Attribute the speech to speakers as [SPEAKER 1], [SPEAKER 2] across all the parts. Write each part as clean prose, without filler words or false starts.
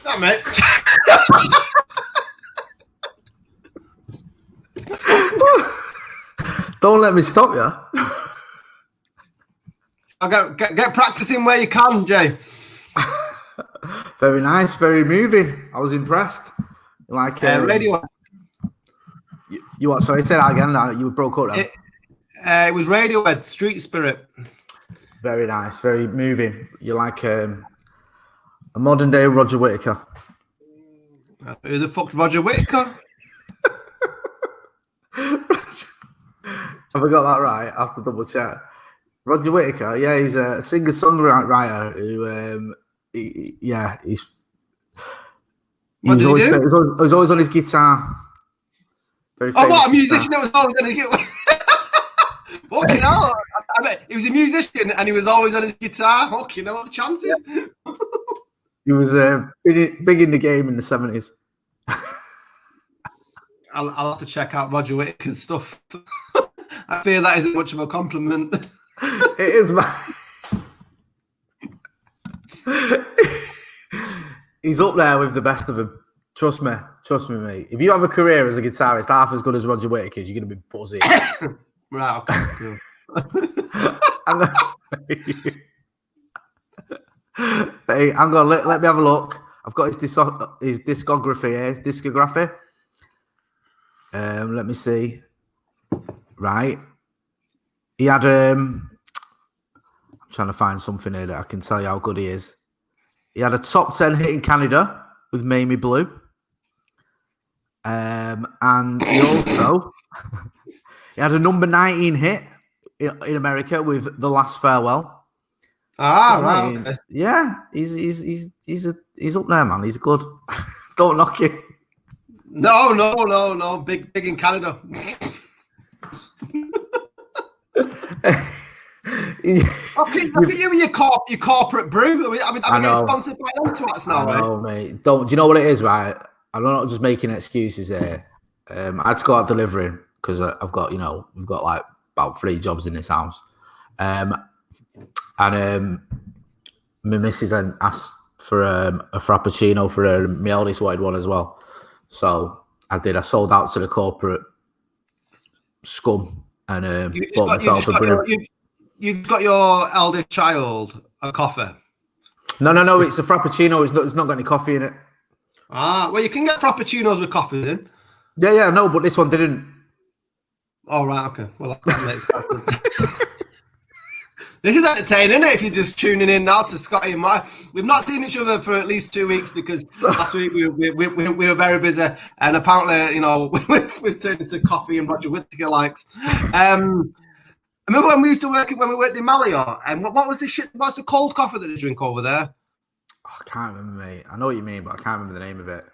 [SPEAKER 1] Damn it.
[SPEAKER 2] Don't let me stop you.
[SPEAKER 1] I'll get practicing where you can, Jay.
[SPEAKER 2] Very nice, very moving. I was impressed. Like
[SPEAKER 1] radio.
[SPEAKER 2] You what? Sorry, say that again. You broke up.
[SPEAKER 1] It was Radiohead, Street Spirit.
[SPEAKER 2] Very nice, very moving. You're like a modern day Roger Whittaker.
[SPEAKER 1] Who the fuck's Roger Whittaker?
[SPEAKER 2] Have I got that right? I have to double check. Roger Whittaker, yeah, he's a singer-songwriter who, he was always on his guitar.
[SPEAKER 1] What, a musician that was always on his guitar? Fucking hell. I bet he was a musician and he was always on his guitar. Fucking hell, what the chances? Yeah.
[SPEAKER 2] He was big in the game in the 70s.
[SPEAKER 1] I'll have to check out Roger Whittaker's stuff. I fear that isn't much of a compliment.
[SPEAKER 2] It is, man. He's up there with the best of them. Trust me, mate. If you have a career as a guitarist half as good as Roger Whittaker's, you're going to be buzzing.
[SPEAKER 1] Right, okay. Cool.
[SPEAKER 2] Hey, hang on, let me have a look. I've got his discography here. Let me see. Right. He had I'm trying to find something here that I can tell you how good he is. He had a top 10 hit in Canada with Mamie Blue. And he also he had a number 19 hit in America with The Last Farewell.
[SPEAKER 1] Wow. Okay.
[SPEAKER 2] Yeah, he's up there, man. He's good. Don't knock it.
[SPEAKER 1] No. Big in Canada. Okay, look at you and your corporate brew. I mean, I'm getting sponsored by them twats now.
[SPEAKER 2] I know, mate. Do you know what it is, right? I'm not just making excuses here. I had to go out delivering because I've got, we've got like about 3 jobs in this house. And my missus asked for a frappuccino for her. My eldest wanted one as well. So I did. I sold out to the corporate scum and bought myself a brew.
[SPEAKER 1] You've got your eldest child a coffee?
[SPEAKER 2] No. It's a frappuccino. It's not got any coffee in it.
[SPEAKER 1] Well, you can get frappuccinos with coffee in.
[SPEAKER 2] Yeah. No, but this one didn't.
[SPEAKER 1] Oh, right. Okay. Well, that makes sense. This is entertaining, isn't it? If you're just tuning in now to Scotty and Motty. We've not seen each other for at least 2 weeks because last week we were very busy, and apparently, we've turned into coffee and Roger Whittaker likes. I remember when we worked in Malio, and what was the shit? What's the cold coffee that they drink over there?
[SPEAKER 2] Oh, I can't remember, mate. I know what you mean, but I can't remember the name of it.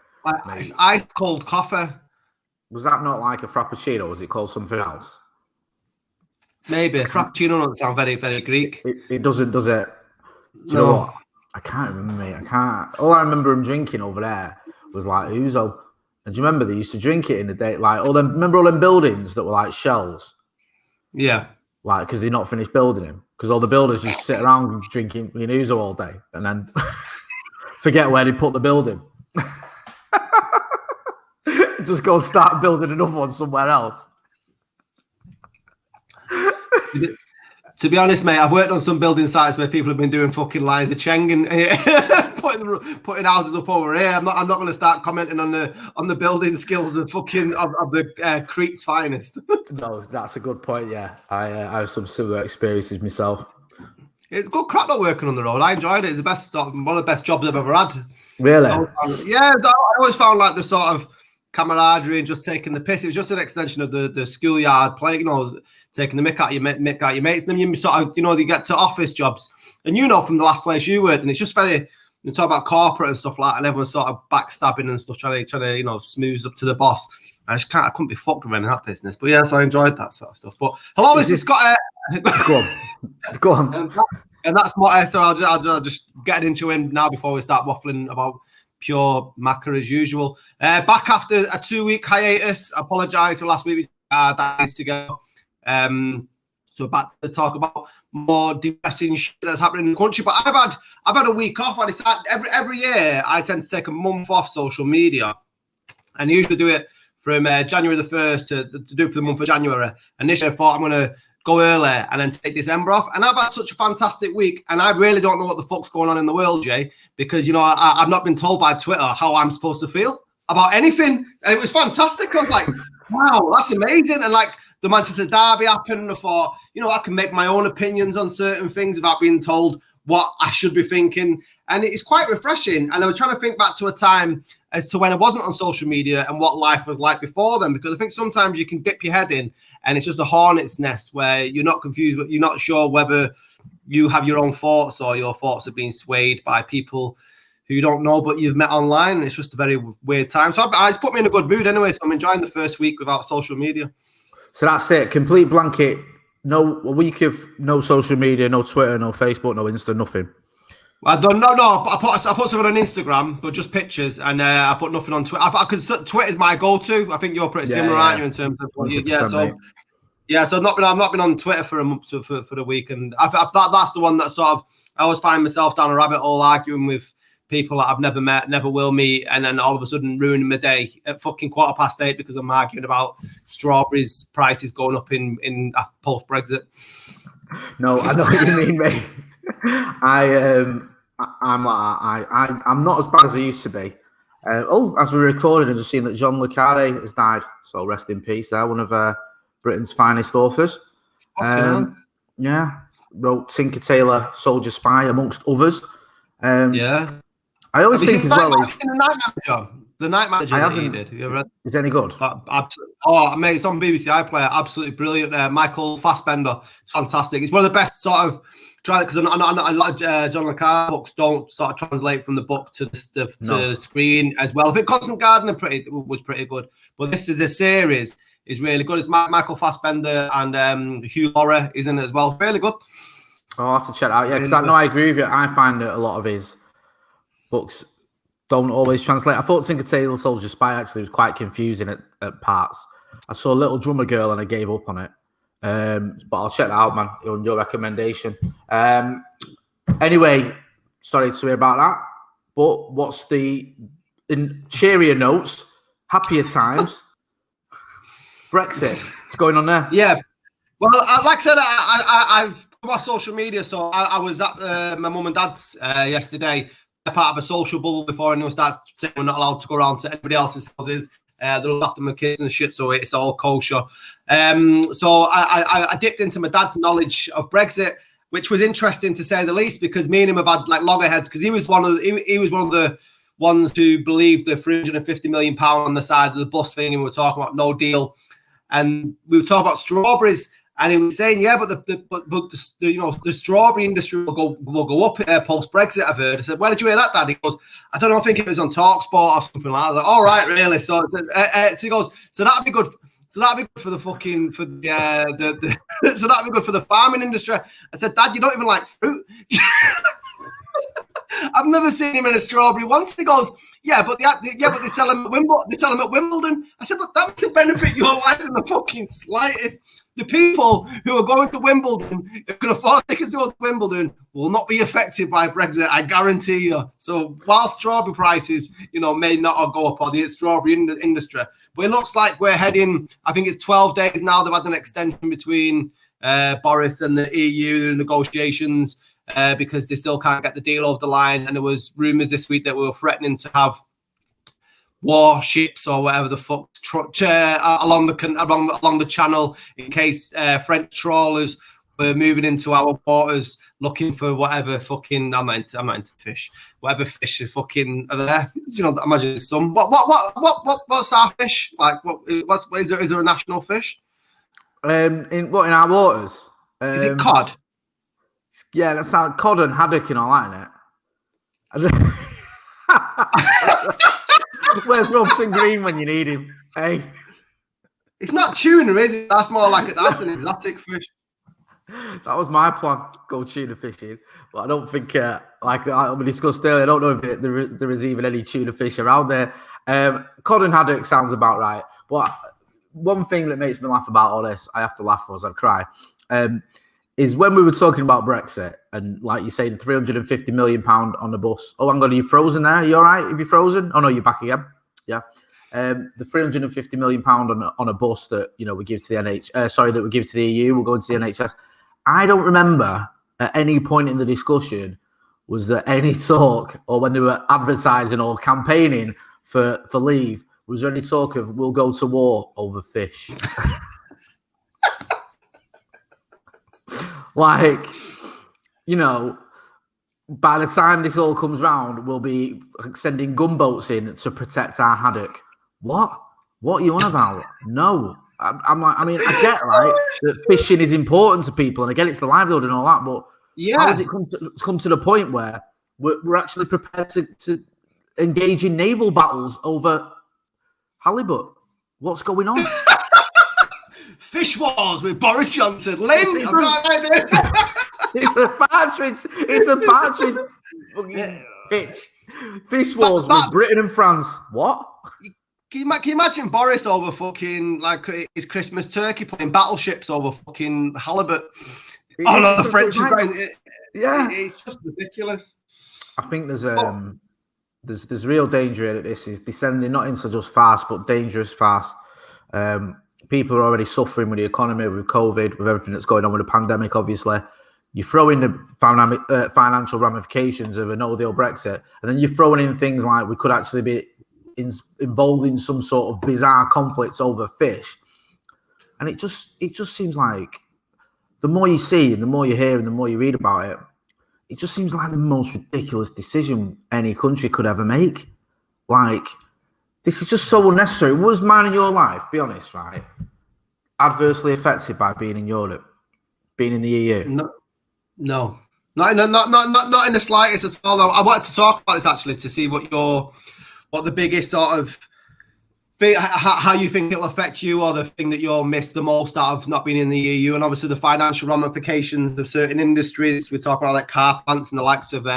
[SPEAKER 1] It's ice cold coffee.
[SPEAKER 2] Was that not like a frappuccino? Was it called something else?
[SPEAKER 1] Maybe. Frappuccino doesn't sound very, very Greek.
[SPEAKER 2] It doesn't, does it? Do you know what? I can't remember, mate. I can't. All I remember them drinking over there was like ouzo. And do you remember they used to drink it in the day? Like remember all them buildings that were like shells?
[SPEAKER 1] Yeah.
[SPEAKER 2] Like, because they're not finished building them. Because all the builders just sit around drinking ouzo all day and then forget where they put the building. Just go start building another one somewhere else.
[SPEAKER 1] To be honest, mate, I've worked on some building sites where people have been doing fucking lines of Cheng and putting houses up over here. I'm not going to start commenting on the building skills of the Crete's finest.
[SPEAKER 2] No, that's a good point. Yeah, I have some similar experiences myself.
[SPEAKER 1] It's good crack not working on the road. I enjoyed it. It's the best one of the best jobs I've ever had.
[SPEAKER 2] Really?
[SPEAKER 1] Yeah, I always found like the sort of camaraderie and just taking the piss. It was just an extension of the schoolyard play, taking the mick out your mates. And then you sort of, you get to office jobs. And from the last place you worked, and it's just very, you talk about corporate and stuff like that, and everyone's sort of backstabbing and stuff, trying to smooth up to the boss. I couldn't be fucked with any of that business. But yes, I enjoyed that sort of stuff. But hello, this is Scott.
[SPEAKER 2] Go on.
[SPEAKER 1] And that's what. So I'll just get into him now before we start waffling about pure macca as usual. Back after a 2-week hiatus. I apologise for last week. We that needs to go. So back to talk about more depressing shit that's happening in the country. But I've had a week off. I decide every year I tend to take a month off social media, and usually do it from January the 1st to do it for the month of January. And this year I thought I'm going to go early and then take December off. And I've had such a fantastic week, and I really don't know what the fuck's going on in the world, Jay, because I've not been told by Twitter how I'm supposed to feel about anything, and it was fantastic. I was like, wow, that's amazing. And like, the Manchester Derby happened, and I thought, I can make my own opinions on certain things without being told what I should be thinking. And it's quite refreshing. And I was trying to think back to a time as to when I wasn't on social media and what life was like before then, because I think sometimes you can dip your head in and it's just a hornet's nest where you're not confused, but you're not sure whether you have your own thoughts or your thoughts are being swayed by people who you don't know, but you've met online. And it's just a very weird time. So it's put me in a good mood anyway. So I'm enjoying the first week without social media. So
[SPEAKER 2] that's it. Complete blanket. A week of no social media, no Twitter, no Facebook, no Insta, nothing.
[SPEAKER 1] I don't know. No, I put something on Instagram, but just pictures, and I put nothing on Twitter. Because Twitter's my go-to. I think I think you're similar, aren't you, in terms of what you, So I've not been on Twitter for a month for the week, and that's the one that sort of I always find myself down a rabbit hole arguing with people that I've never met, never will meet, and then all of a sudden ruining my day at fucking 8:15 because I'm arguing about strawberries prices going up in post Brexit.
[SPEAKER 2] No, I know what you mean, mate. I'm not as bad as I used to be. As we were recording, I've just seen that John le Carré has died. So rest in peace. There, one of Britain's finest authors. Wrote Tinker Tailor Soldier Spy amongst others. I always think as well.
[SPEAKER 1] The Night Manager that he did. You ever read?
[SPEAKER 2] Is it any good?
[SPEAKER 1] Absolutely. Oh, mate, it's on BBC iPlayer. Absolutely brilliant. Michael Fassbender. It's fantastic. It's one of the best sort of because John le Carré books don't sort of translate from the book to the screen as well. I think Constant Gardener was pretty good, but this is a series. Is really good. It's Michael Fassbender and Hugh Laurie is in it as well. Really good.
[SPEAKER 2] I'll have to check it out. Yeah, because I agree with you. I find that a lot of his books don't always translate. I thought Tinker Tailor Soldier Spy actually was quite confusing at parts. I saw Little Drummer Girl and I gave up on it. But I'll check that out, man, on your recommendation. Anyway, sorry to hear about that. But what's in cheerier notes, happier times, Brexit. What's going on there?
[SPEAKER 1] Yeah. Well, like I said, I've come off social media, so I was at my mum and dad's yesterday. They're part of a social bubble before anyone starts saying we're not allowed to go around to anybody else's houses. They look after my kids and shit, so it's all kosher. So I dipped into my dad's knowledge of Brexit, which was interesting to say the least, because me and him have had like loggerheads, because he was one of the ones who believed the £350 million on the side of the bus thing, and we were talking about no deal, and we were talking about strawberries. And he was saying, yeah, but the strawberry industry will go up post Brexit. I've heard. I said, where did you hear that, Dad? He goes, I don't know. I think it was on TalkSport or something like that. Like, all right, really? So he goes, so that'd be good. So that'd be good for the fucking so that'd be good for the farming industry. I said, Dad, you don't even like fruit. I've never seen him in a strawberry once. He goes, but they sell them at Wimbledon. They sell them at Wimbledon. I said, but that would benefit your life in the fucking slightest. The people who are going to Wimbledon, who can afford tickets to go to Wimbledon, will not be affected by Brexit, I guarantee you. So while strawberry prices, may not go up, or the strawberry industry, but it looks like we're heading, I think it's 12 days now, they've had an extension between Boris and the EU negotiations, because they still can't get the deal over the line. And there was rumours this week that we were threatening to have warships or whatever the fuck along the channel in case French trawlers were moving into our waters looking for whatever fucking I'm not into fish. Whatever fish is fucking are there. Imagine it's some what's our fish? Like what is there a national fish?
[SPEAKER 2] In our waters?
[SPEAKER 1] Is it cod?
[SPEAKER 2] Yeah, that's like cod and haddock and all that, isn't it? Where's Robson Green when you need him? Hey,
[SPEAKER 1] it's not tuna, is it? That's more like that's an exotic fish.
[SPEAKER 2] That was my plan, go tuna fishing, but I don't think, like we discussed earlier, I don't know if there is even any tuna fish around there. Cod and haddock sounds about right, but one thing that makes me laugh about all this, I have to laugh or I'd cry, is when we were talking about Brexit and like you saying £350 million on the bus. Oh, hang on, are you frozen there? Are you all right? Have you frozen? Oh no, you're back again. Yeah. The £350 million on a bus that we give to the that we give to the EU, we'll go into the NHS. I don't remember at any point in the discussion was there any talk, or when they were advertising or campaigning for leave, was there any talk of we'll go to war over fish? Like, by the time this all comes round, we'll be sending gunboats in to protect our haddock. What? What are you on about? No. I'm like, I mean, I get, right, that fishing is important to people, and I get it's the livelihood and all that, but how has it come to the point where we're actually prepared to engage in naval battles over halibut? What's going on?
[SPEAKER 1] Fish wars with Boris Johnson. Lynn,
[SPEAKER 2] it's a partridge. It's a partridge. Fish wars with Britain and France. What?
[SPEAKER 1] Can you imagine Boris over fucking like his Christmas turkey playing battleships over fucking halibut? Oh no, the French are going. Yeah, it's just ridiculous.
[SPEAKER 2] I think there's real danger here that this is descending not into just fast, but dangerous fast. People are already suffering with the economy, with COVID, with everything that's going on with the pandemic. Obviously, you throw in the financial ramifications of a no-deal Brexit, and then you're throwing in things like we could actually be involved in some sort of bizarre conflicts over fish, and it just seems like the more you see and the more you hear and the more you read about it, it just seems like the most ridiculous decision any country could ever make. Like, this is just so unnecessary. Was mine in your life, be honest, right, adversely affected by being in Europe, being in the EU?
[SPEAKER 1] No, not in the slightest at all. I wanted to talk about this actually to see what the biggest sort of how you think it'll affect you, or the thing that you'll miss the most out of not being in the EU, and obviously the financial ramifications of certain industries. We talk about like car plants and the likes of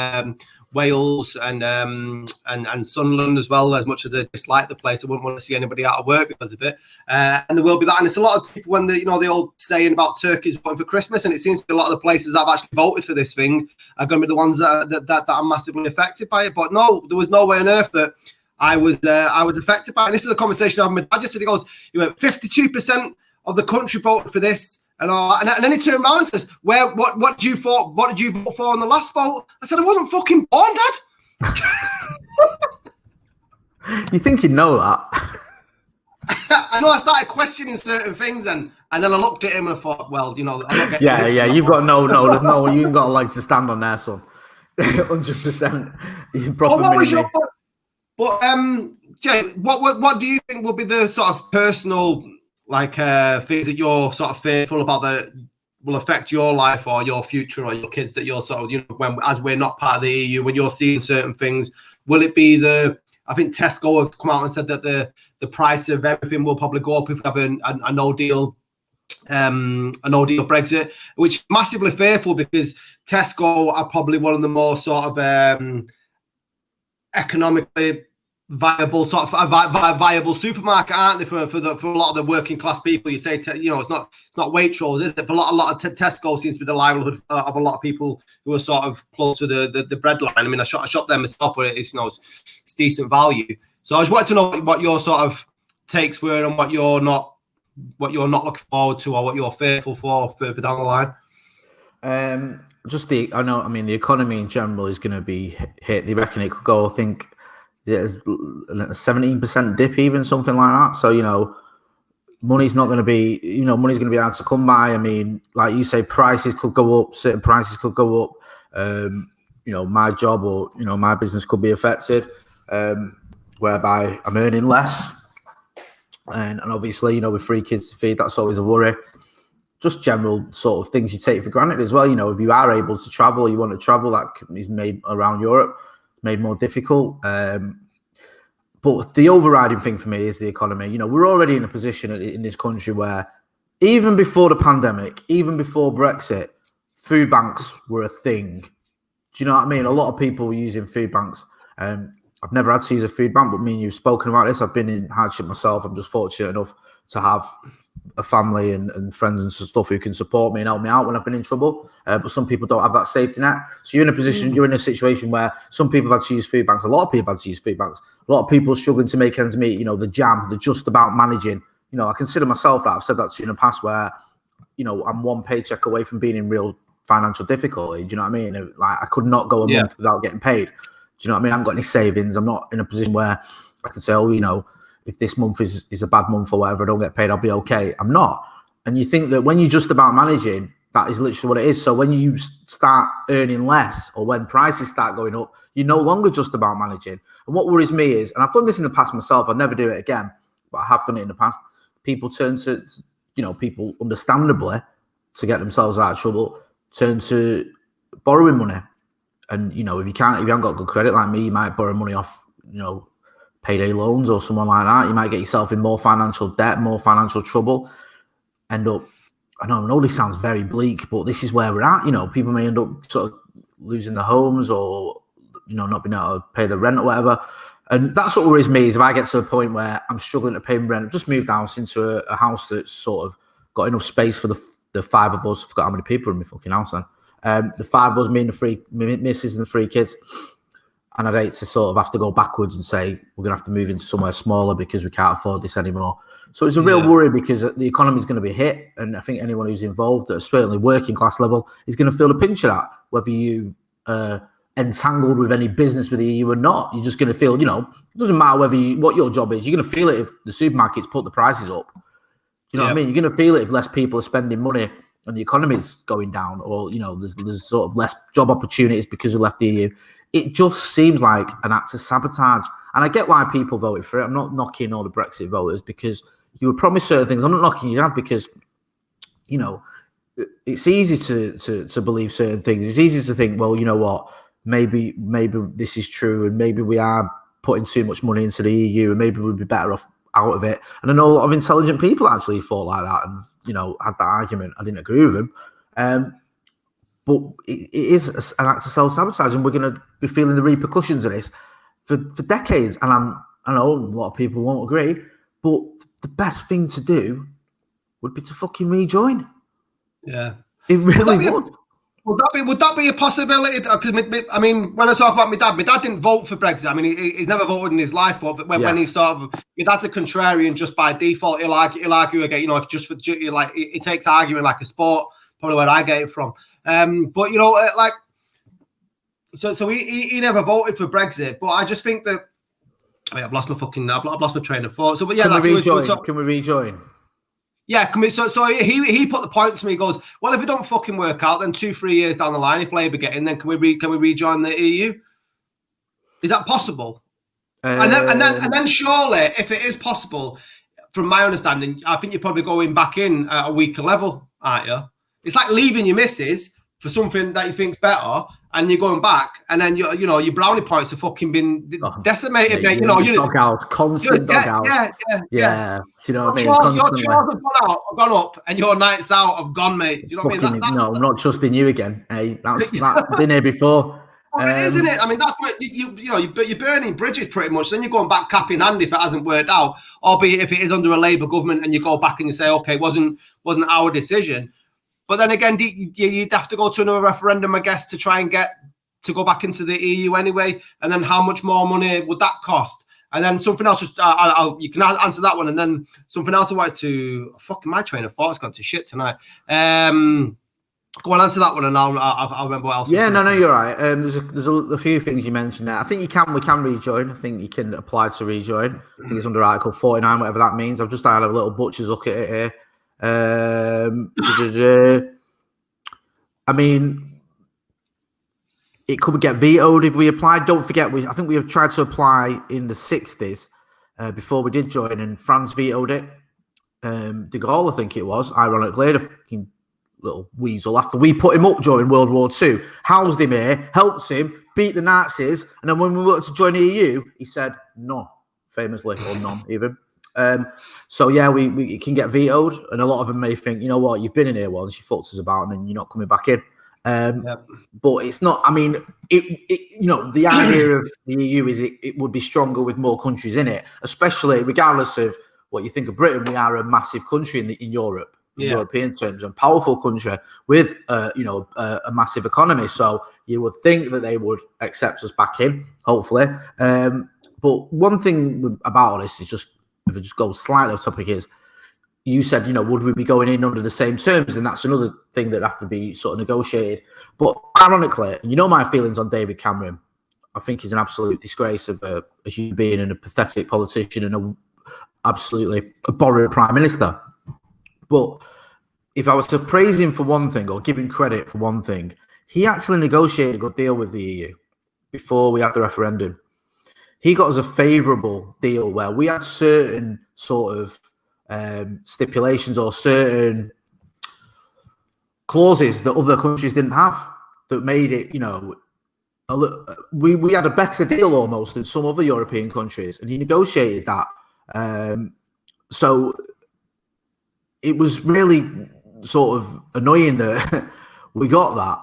[SPEAKER 1] Wales and Sunderland as well. As much as I dislike the place, I wouldn't want to see anybody out of work because of it. And there will be that, and it's a lot of people when the old saying about turkeys voting for Christmas, and it seems to be a lot of the places that have actually voted for this thing are going to be the ones that are massively affected by it. But no, there was no way on earth that I was affected by it. And this is a conversation I had with my dad yesterday. He went 52% of the country voted for this. And then he turned around and says, what did you vote for on the last vote? I said, I wasn't fucking born, Dad.
[SPEAKER 2] You think you'd know that?
[SPEAKER 1] I know. I started questioning certain things, and then I looked at him and I thought, well, I'm not getting
[SPEAKER 2] you've got there's no, you ain't got legs to stand on there, son. 100%. You probably
[SPEAKER 1] But Jay, what do you think will be the sort of personal things that you're sort of fearful about that will affect your life or your future or your kids, that you're sort of as we're not part of the EU, when you're seeing certain things? Will it be I think Tesco have come out and said that the price of everything will probably go up if we have a no deal Brexit, which is massively fearful, because Tesco are probably one of the more sort of economically viable viable supermarket, aren't they, for a lot of the working class people? You say it's not Waitrose, is it? But a lot of Tesco seems to be the livelihood of a lot of people who are sort of close to the bread line. I mean, I shop there myself, but it's decent value. So I just wanted to know what your sort of takes were, and what you're not looking forward to, or what you're fearful for further down the line.
[SPEAKER 2] The economy in general is going to be hit. They reckon it could go, I think, there's a 17% dip, even something like that. So, money's not going to be, money's going to be hard to come by. I mean, like you say, prices could go up, certain prices could go up. My job or, my business could be affected, whereby I'm earning less. And obviously, with 3 kids to feed, that's always a worry. Just general sort of things you take for granted as well. If you are able to travel, you want to travel, that is made around Europe, made more difficult. But the overriding thing for me is the economy. We're already in a position in this country where, even before the pandemic, even before Brexit, food banks were a thing. Do you know what I mean? A lot of people were using food banks. I've never had to use a food bank, but me and you've spoken about this. I've been in hardship myself. I'm just fortunate enough to have a family and friends and stuff who can support me and help me out when I've been in trouble. But some people don't have that safety net. So you're in a situation where some people have had to use food banks. A lot of people have had to use food banks. A lot of people are struggling to make ends meet. The jam, the just about managing. I consider myself that. I've said that to you in the past where, I'm one paycheck away from being in real financial difficulty. Do you know what I mean? Like I could not go a month without getting paid. Do you know what I mean? I haven't got any savings. I'm not in a position where I can say, if this month is a bad month or whatever, I don't get paid, I'll be okay. I'm not. And you think that when you're just about managing, that is literally what it is. So when you start earning less or when prices start going up, you're no longer just about managing. And what worries me is, and I've done this in the past myself, I'll never do it again, but I have done it in the past. People turn to, people understandably, to get themselves out of trouble, turn to borrowing money. And, if you haven't got good credit like me, you might borrow money off, payday loans or someone like that. You might get yourself in more financial debt, more financial trouble. End up, I know this sounds very bleak, but this is where we're at. People may end up sort of losing their homes or, not being able to pay the rent or whatever. And that's what worries me is if I get to a point where I'm struggling to pay rent. I've just moved house into a house that's sort of got enough space for the five of us. I forgot how many people are in my fucking house then. The five of us, me and the missus and the three kids. And I'd hate to sort of have to go backwards and say we're going to have to move into somewhere smaller because we can't afford this anymore. So it's a real worry because the economy is going to be hit. And I think anyone who's involved at a certainly working class level is going to feel the pinch of that, whether you entangled with any business with the EU or not. You're just going to feel, it doesn't matter what your job is. You're going to feel it if the supermarkets put the prices up. You know what I mean? You're going to feel it if less people are spending money and the economy is going down or, there's sort of less job opportunities because we left the EU. It just seems like an act of sabotage. And I get why people voted for it. I'm not knocking all the Brexit voters because you were promised certain things. I'm not knocking you down because, it's easy to believe certain things. It's easy to think, well, you know what, maybe this is true and maybe we are putting too much money into the EU and maybe we'd be better off out of it. And I know a lot of intelligent people actually thought like that and, had that argument. I didn't agree with them. But it is an act of self-sabotage, and we're going to be feeling the repercussions of this for decades. And I know a lot of people won't agree, but the best thing to do would be to fucking rejoin.
[SPEAKER 1] Yeah,
[SPEAKER 2] it really would.
[SPEAKER 1] Would that be a possibility? Because I mean, when I talk about my dad didn't vote for Brexit. I mean, he's never voted in his life, but when he's sort of, my dad's a contrarian just by default. He'll argue again. If just for like, it takes arguing like a sport. Probably where I get it from. But so he never voted for Brexit. But I just think that I've lost my train of thought. So, but yeah,
[SPEAKER 2] can we rejoin?
[SPEAKER 1] Yeah, so he put the point to me. He goes, well, if it don't fucking work out, then 2-3 years down the line, if Labour get in, then can we rejoin the EU? Is that possible? And then surely, if it is possible, from my understanding, I think you're probably going back in at a weaker level, aren't you? It's like leaving your missus for something that you think's better, and you're going back, and then your brownie points have fucking been decimated, mate.
[SPEAKER 2] Dog out, constant dog out. Yeah. Do you know what I mean?
[SPEAKER 1] Your chores have gone up, and your nights out have gone, mate. Do you know what I mean?
[SPEAKER 2] No, I'm not trusting you again. Hey, that's been here before.
[SPEAKER 1] Isn't it? I mean, that's what you're burning bridges pretty much. Then you're going back cap in hand if it hasn't worked out, albeit if it is under a Labour government, and you go back and you say, okay, wasn't our decision. But then again, you'd have to go to another referendum, I guess, to try and get to go back into the EU anyway. And then how much more money would that cost? And then something else, you can answer that one. And then something else I wanted to, fucking my train of thought's gone to shit tonight. Go on, answer that one, and I'll remember what else.
[SPEAKER 2] Yeah, no, you're right. There's a few things you mentioned there. I think we can rejoin. I think you can apply to rejoin. I think it's under Article 49, whatever that means. I've just had a little butcher's look at it here. I mean, it could get vetoed if we applied. Don't forget, I think we have tried to apply in the 60s before we did join, and France vetoed it. De Gaulle, I think it was, ironically, the fucking little weasel, after we put him up during World War II, housed him here, helped him, beat the Nazis, and then when we wanted to join the EU, he said no, famously, or none even. So yeah, we can get vetoed, and a lot of them may think, you know what, you've been in here once, you fucked us about, and then you're not coming back in. But it's not. I mean, the idea of the EU is it would be stronger with more countries in it, especially regardless of what you think of Britain, we are a massive country in Europe, in European terms, and powerful country with a massive economy. So you would think that they would accept us back in, hopefully. But one thing about this is just, if I just go slightly off topic, is you said, would we be going in under the same terms? And that's another thing that have to be sort of negotiated. But ironically, my feelings on David Cameron, I think he's an absolute disgrace of a human being and a pathetic politician and absolutely abhorrent prime minister. But if I was to praise him for one thing or give him credit for one thing, he actually negotiated a good deal with the EU before we had the referendum. He got us a favourable deal where we had certain sort of stipulations or certain clauses that other countries didn't have, that made it, we had a better deal almost than some other European countries, and he negotiated that. So it was really sort of annoying that we got that,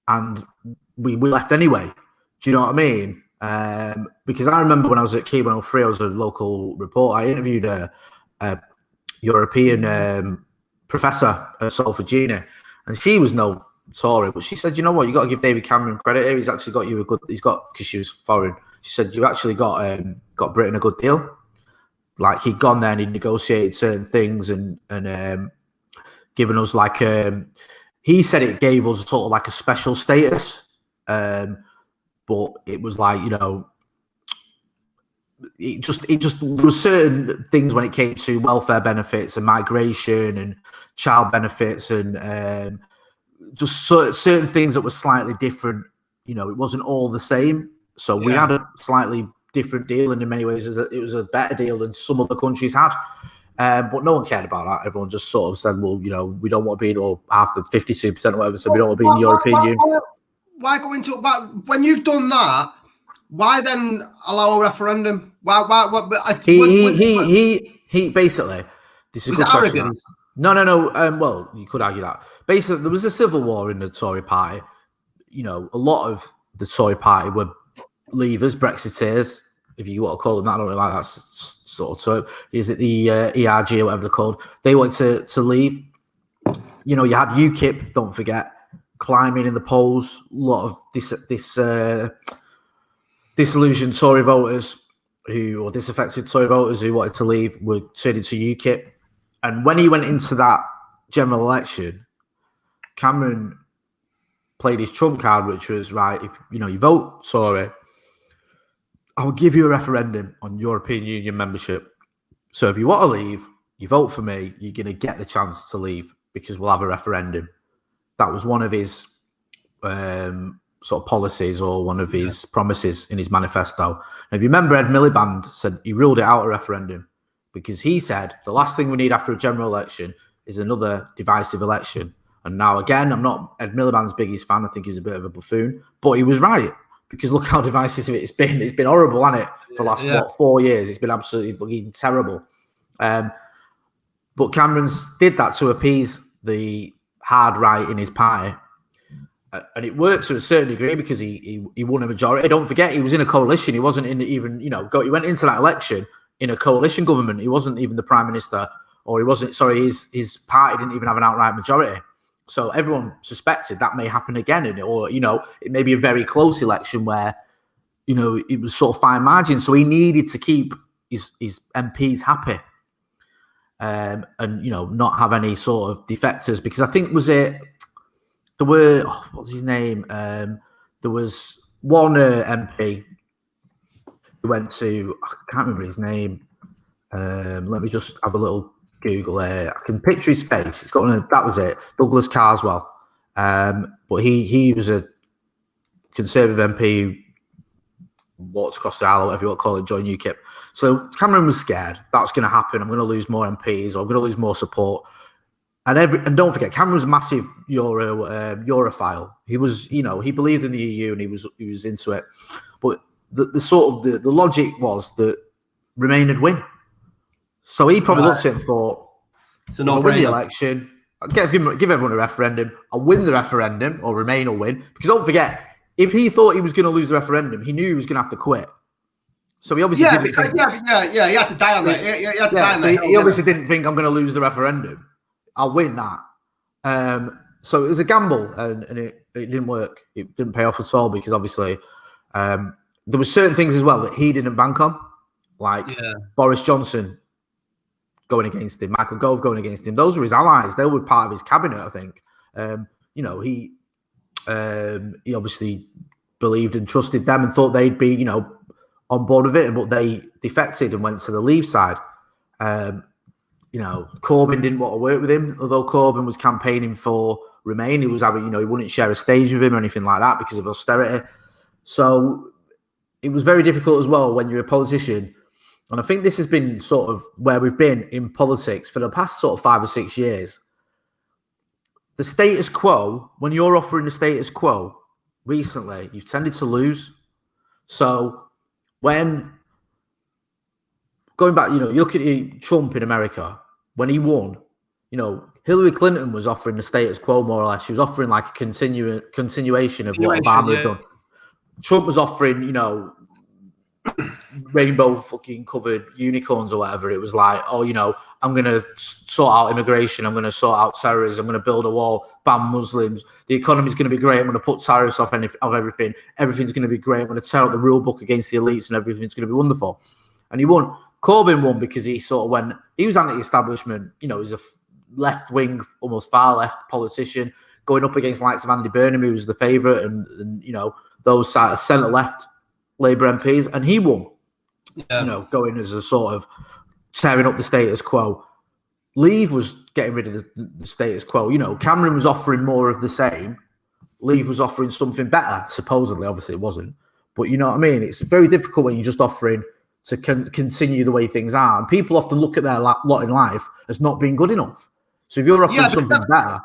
[SPEAKER 2] and we left anyway. Do you know what I mean? Because I remember when I was at Key 103, I was a local reporter. I interviewed a European professor at Salford Uni, and she was no Tory, but she said, you know what, you got to give David Cameron credit here. He's actually got you because she was foreign. She said, you actually got Britain a good deal. Like, he'd gone there and he'd negotiated certain things and given us he said it gave us sort of like a special status. But it was like, it just there were certain things when it came to welfare benefits and migration and child benefits and just certain things that were slightly different. It wasn't all the same. So we had a slightly different deal, and in many ways it was a better deal than some other countries had. But no one cared about that. Everyone just sort of said, well, we don't want to be in, or half the 52% or whatever, so we don't want to be in the European Union.
[SPEAKER 1] Why go into it? When you've done that, why then allow a referendum?
[SPEAKER 2] He basically, this is a good question.
[SPEAKER 1] Arrogant?
[SPEAKER 2] No. Well, you could argue that. Basically, there was a civil war in the Tory party. A lot of the Tory party were leavers, Brexiteers, if you want to call them that. I don't really like that sort of term. Is it the ERG or whatever they're called? They wanted to leave. You had UKIP, don't forget, climbing in the polls. A lot of disillusioned Tory voters or disaffected Tory voters who wanted to leave were turned into UKIP. And when he went into that general election, Cameron played his trump card, which was, right, if you vote Tory, I'll give you a referendum on European Union membership. So if you want to leave, you vote for me, you're going to get the chance to leave because we'll have a referendum. That was one of his sort of policies or one of his promises in his manifesto. And if you remember, Ed Miliband said he ruled it out a referendum because he said the last thing we need after a general election is another divisive election. And now, again, I'm not Ed Miliband's biggest fan. I think he's a bit of a buffoon. But he was right, because look how divisive it's been. It's been horrible, hasn't it, for the last 4 years? It's been absolutely fucking terrible. But Cameron's did that to appease the hard right in his party. And it worked to a certain degree because he won a majority. Don't forget, he was in a coalition. He wasn't in even, he went into that election in a coalition government. He wasn't even the prime minister, or his party didn't even have an outright majority. So everyone suspected that may happen again, it may be a very close election where, it was sort of fine margin. So he needed to keep his MPs happy, and not have any sort of defectors, because I think there were what's his name? There was one MP who went to, I can't remember his name. Let me just have a little Google here. I can picture his face. That was it. Douglas Carswell. But he was a Conservative MP who walked across the aisle, or whatever you want to call it, joined UKIP. So Cameron was scared that's going to happen. I'm going to lose more MPs, or I'm going to lose more support. And don't forget, Cameron was a massive Europhile. He was, he believed in the EU and he was into it. But the logic was that Remain would win. So he probably looked at it and thought, I'll win the election, I'll give everyone a referendum, I'll win the referendum, or Remain will win. Because don't forget, if he thought he was going to lose the referendum, he knew he was going to have to quit. So he obviously didn't think,
[SPEAKER 1] he had to die on that. He had to die on that.
[SPEAKER 2] He obviously didn't think I'm going to lose the referendum. I'll win that. So it was a gamble, and it didn't work. It didn't pay off at all because obviously there were certain things as well that he didn't bank on, like Boris Johnson going against him, Michael Gove going against him. Those were his allies. They were part of his cabinet, I think. He obviously believed and trusted them and thought they'd be, on board with it, but they defected and went to the Leave side. Corbyn didn't want to work with him, although Corbyn was campaigning for Remain. He was having, he wouldn't share a stage with him or anything like that because of austerity. So it was very difficult as well when you're a politician. And I think this has been sort of where we've been in politics for the past sort of 5 or 6 years. The status quo, when you're offering the status quo recently, you've tended to lose. So when going back, you look at Trump in America, when he won, Hillary Clinton was offering the status quo more or less. She was offering like a continuation of what Obama had done. Trump was offering, rainbow fucking covered unicorns or whatever. It was like, I'm going to sort out immigration. I'm going to sort out terrorism. I'm going to build a wall, ban Muslims. The economy's going to be great. I'm going to put tariffs off everything. Everything's going to be great. I'm going to tear up the rule book against the elites and everything's going to be wonderful. And he won. Corbyn won because he sort of went, he was anti-establishment. He's a left-wing, almost far-left politician going up against likes of Andy Burnham, who was the favourite, and those centre-left Labour MPs, and he won. Going as a sort of tearing up the status quo. Leave was getting rid of the status quo. Cameron was offering more of the same. Leave was offering something better, supposedly. Obviously, it wasn't. But you know what I mean? It's very difficult when you're just offering to continue the way things are. And people often look at their lot in life as not being good enough. So if you're offering something better...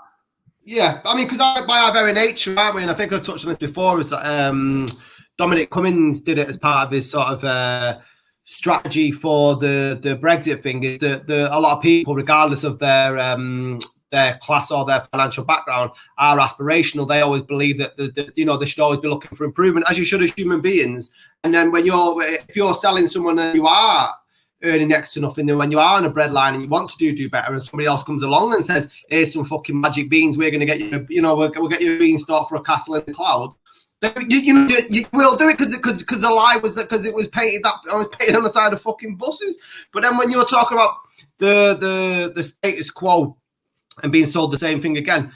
[SPEAKER 1] Yeah, I mean, because by our very nature, aren't we? And I think I've touched on this before, is that Dominic Cummings did it as part of his sort of strategy for the Brexit thing. Is that a lot of people, regardless of their class or their financial background, are aspirational. They always believe that they should always be looking for improvement, as you should as human beings. And then if you're selling someone and you are earning next to nothing, then when you are on a breadline and you want to do better, and somebody else comes along and says, "Here's some fucking magic beans. We're going to get you, we'll get you a beanstalk for a castle in the cloud." You will do it because the lie was that because it was painted on the side of fucking buses. But then when you're talking about the status quo and being sold the same thing again,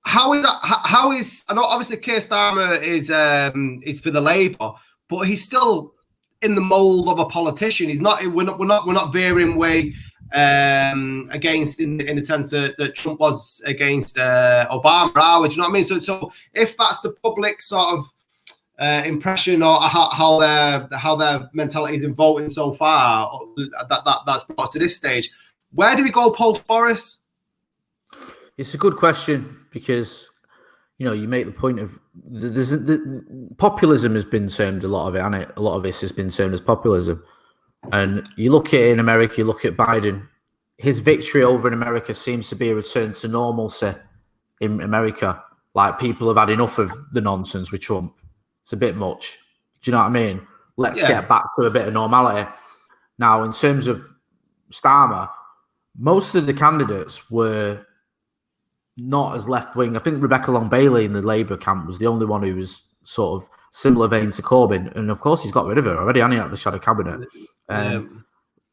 [SPEAKER 1] how is that? How is, I know obviously Keir Starmer is for the Labour, but he's still in the mold of a politician. He's not. We're not veering way against in the sense that Trump was against Obama. Do you know what I mean? So if that's the public sort of impression or how their mentality is in voting so far, that's brought us to this stage. Where do we go post Boris?
[SPEAKER 2] It's a good question because you make the point of populism has been termed a lot of it, and a lot of this has been termed as populism. And you look at it in America, you look at Biden, his victory over in America seems to be a return to normalcy in America. Like, people have had enough of the nonsense with Trump. It's a bit much. Do you know what I mean? Let's get back to a bit of normality. Now, in terms of Starmer, most of the candidates were not as left-wing. I think Rebecca Long-Bailey in the Labour camp was the only one who was sort of similar vein to Corbyn. And of course, he's got rid of her already, hasn't he, at the shadow cabinet?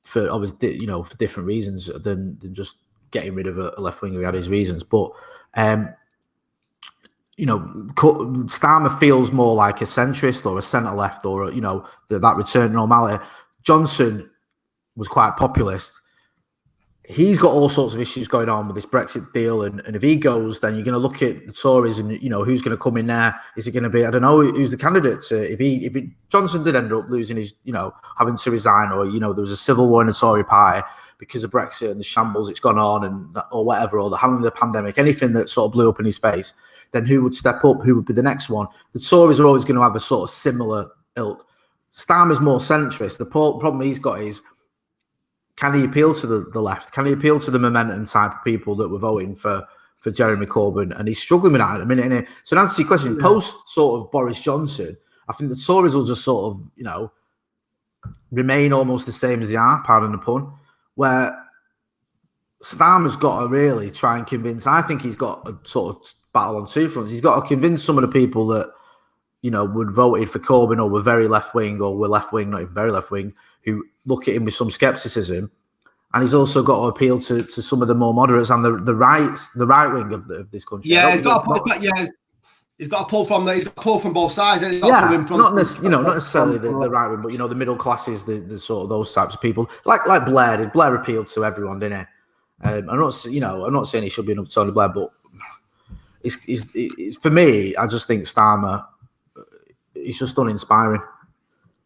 [SPEAKER 2] For obviously, for different reasons than just getting rid of a left winger. He had his reasons, but Starmer feels more like a centrist or a centre left, or that return to normality. Johnson was quite populist. He's got all sorts of issues going on with this Brexit deal, and if he goes, then you're going to look at the Tories and who's going to come in there. Is it going to be, I don't know, who's the candidate? If Johnson did end up losing his, having to resign, or there was a civil war in the Tory party because of Brexit and the shambles it's gone on, or whatever, or having the pandemic, anything that sort of blew up in his face, then who would step up? Who would be the next one? The Tories are always going to have a sort of similar ilk. Starmer's more centrist. The problem he's got is, can he appeal to the left? Can he appeal to the momentum type of people that were voting for Jeremy Corbyn? And he's struggling with that at a minute, innit? So to answer your question, post sort of Boris Johnson, I think the Tories will just sort of, remain almost the same as they are, pardon the pun, where Starmer's got to really try and convince. I think he's got a sort of battle on two fronts. He's got to convince some of the people that, you know, would voted for Corbyn or were very left wing or were left wing, not even very left wing, who look at him with some skepticism. And he's also got to appeal to some of the more moderates and the right wing of this country.
[SPEAKER 1] Yeah, he's got to pull from both sides.
[SPEAKER 2] Not necessarily the right wing, but you know, the middle classes, the sort of those types of people. Like Blair did. Blair appealed to everyone, didn't he? I'm not saying he should be enough to Tony Blair, but it's for me. I just think Starmer, he's just uninspiring.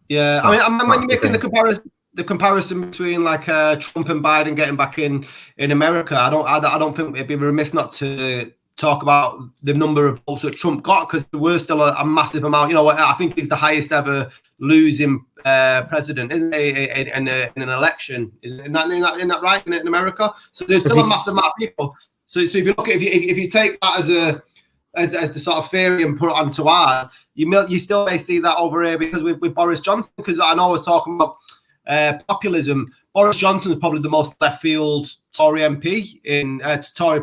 [SPEAKER 1] Yeah, I mean, when you're making the comparison between like Trump and Biden getting back in America, I don't think it'd be remiss not to talk about the number of votes that Trump got, because there were still a massive amount. You know, I think he's the highest ever losing president, isn't he, in an election? Isn't that right in America? So there's still a massive amount of people. So if you look at if you take that as the sort of theory and put it onto ours, you still may see that over here because with Boris Johnson. Because I know I was talking about populism. Boris Johnson is probably the most left field Tory MP in Tory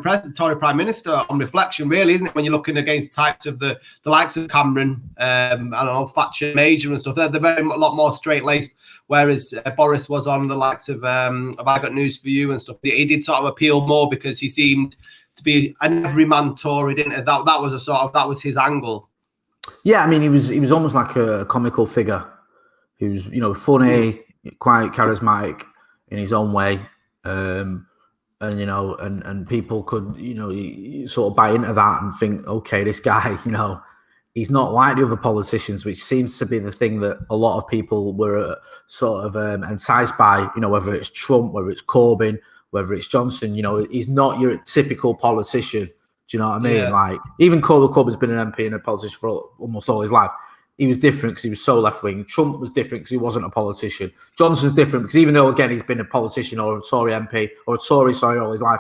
[SPEAKER 1] Prime Minister on reflection, really, isn't it? When you're looking against types of the likes of Cameron, I don't know, Thatcher, Major and stuff, they're a lot more straight laced. Whereas Boris was on the likes of Have I Got News for You and stuff. He did sort of appeal more because he seemed to be an everyman Tory, didn't it? That was his angle.
[SPEAKER 2] Yeah, I mean, he was almost like a comical figure. He was, you know, funny, quite charismatic in his own way, and you know, and people could, you know, sort of buy into that and think, okay, this guy, you know, he's not like the other politicians, which seems to be the thing that a lot of people were sort of enticed by. You know, whether it's Trump, whether it's Corbyn, whether it's Johnson, you know, he's not your typical politician. Do you know what I mean? Yeah. Like, even Corbyn's been an MP and a politician for almost all his life. He was different because he was so left-wing. Trump was different because he wasn't a politician. Johnson's different because even though, again, he's been a politician or a Tory MP or a Tory, all his life,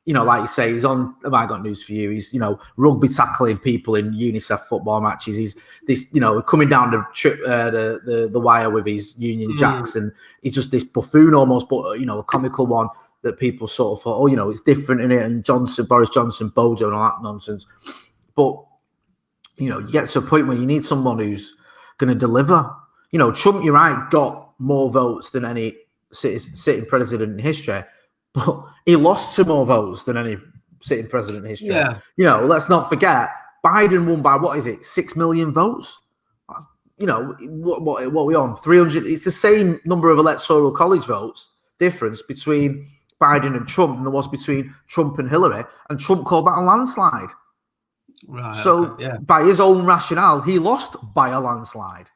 [SPEAKER 2] you know, like you say, he's on Have I Got News for You? He's, you know, rugby tackling people in UNICEF football matches. He's this, you know, coming down the wire with his Union Jacks, and he's just this buffoon almost, but, you know, a comical one that people sort of thought, oh, you know, it's different in it. And Boris Johnson, Bojo and all that nonsense. But, you know, you get to a point where you need someone who's going to deliver. You know, Trump, you're right, got more votes than any sitting president in history, but he lost to more votes than any sitting president in history. Yeah. You know, let's not forget, Biden won by, 6 million votes? You know, what are we on? 300. It's the same number of electoral college votes difference between Biden and Trump than there was between Trump and Hillary, and Trump called that a landslide. Right. So, by his own rationale, he lost by a landslide.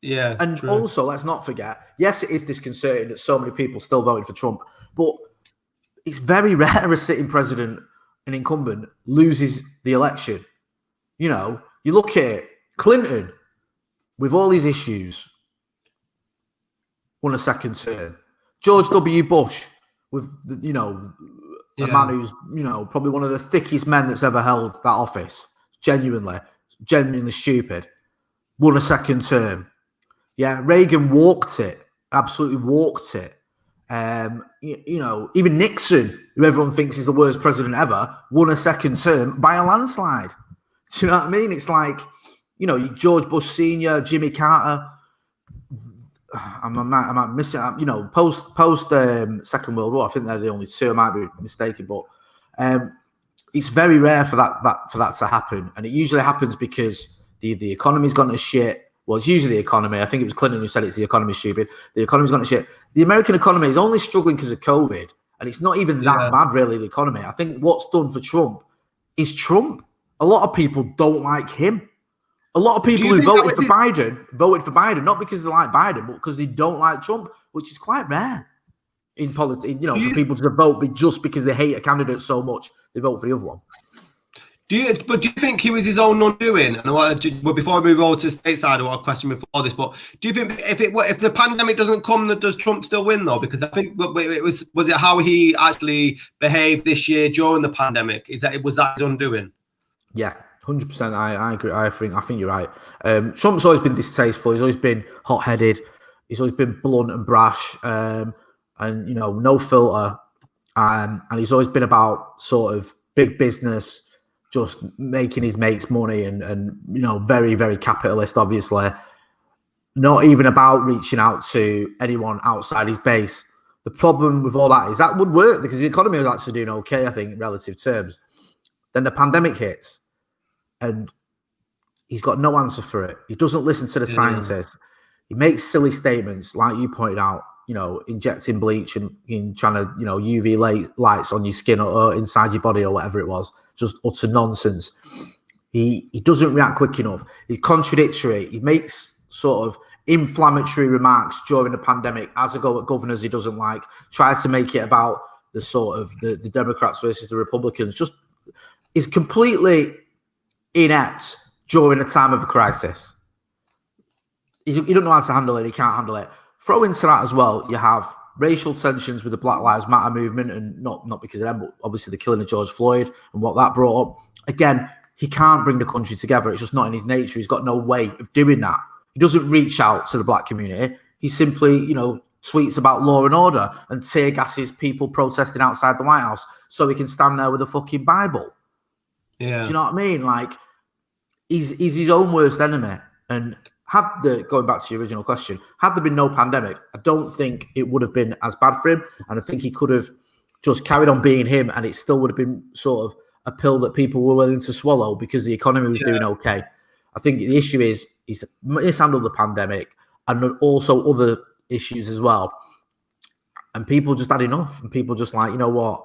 [SPEAKER 2] Yeah. And true. Also, let's not forget, yes, it is disconcerting that so many people still voted for Trump, but it's very rare a sitting president, an incumbent, loses the election. You know, you look at Clinton, with all these issues, won a second term. George W. Bush, with, you know, a man who's, you know, probably one of the thickest men that's ever held that office, genuinely stupid, won a second term. Yeah, Reagan walked it, absolutely walked it. You know, even Nixon, who everyone thinks is the worst president ever, won a second term by a landslide. Do you know what I mean? It's like, you know, George Bush Sr., Jimmy Carter. I might miss it. You know, post Second World War, I think they're the only two. I might be mistaken, but it's very rare for that to happen, and it usually happens because the economy's gone to shit. Well, it's usually the economy. I think it was Clinton who said it's the economy's stupid. The economy's gone to shit. The American economy is only struggling because of COVID, and it's not even that bad, really. The economy. I think what's done for Trump is Trump. A lot of people don't like him. A lot of people who voted for Biden, not because they like Biden, but because they don't like Trump, which is quite rare in politics. You know, for people to vote just because they hate a candidate so much, they vote for the other one.
[SPEAKER 1] Do you think he was his own undoing? And before I move over to stateside, I want a question before this. But do you think if the pandemic doesn't come, does Trump still win though? Because I think was it how he actually behaved this year during the pandemic? Was that his undoing?
[SPEAKER 2] Yeah. 100%. I agree. I think you're right. Trump's always been distasteful. He's always been hot-headed. He's always been blunt and brash, and no filter. And he's always been about sort of big business, just making his mates money, and very, very capitalist, obviously. Not even about reaching out to anyone outside his base. The problem with all that is that would work because the economy was actually doing okay, I think, in relative terms. Then the pandemic hits, and he's got no answer for it. He doesn't listen to the scientists. He makes silly statements, like you pointed out, injecting bleach and trying to, UV lights on your skin or inside your body or whatever it was. Just utter nonsense. He doesn't react quick enough. He's contradictory. He makes sort of inflammatory remarks during the pandemic, as a go at governors he doesn't like, tries to make it about the sort of the Democrats versus the Republicans. Just is completely inept during a time of a crisis. You don't know how to handle it. He can't handle it. Throw into that as well, you have racial tensions with the Black Lives Matter movement, and not because of them, but obviously the killing of George Floyd and what that brought up. Again, he can't bring the country together. It's just not in his nature. He's got no way of doing that. He doesn't reach out to the black community. He simply, tweets about law and order and tear gasses people protesting outside the White House so he can stand there with a fucking Bible.
[SPEAKER 1] Yeah.
[SPEAKER 2] Do you know what I mean? Like, he's his own worst enemy. And going back to your original question, had there been no pandemic, I don't think it would have been as bad for him. And I think he could have just carried on being him, and it still would have been sort of a pill that people were willing to swallow because the economy was doing okay. I think the issue is he's mishandled the pandemic and also other issues as well. And people just had enough. And people just like, you know what?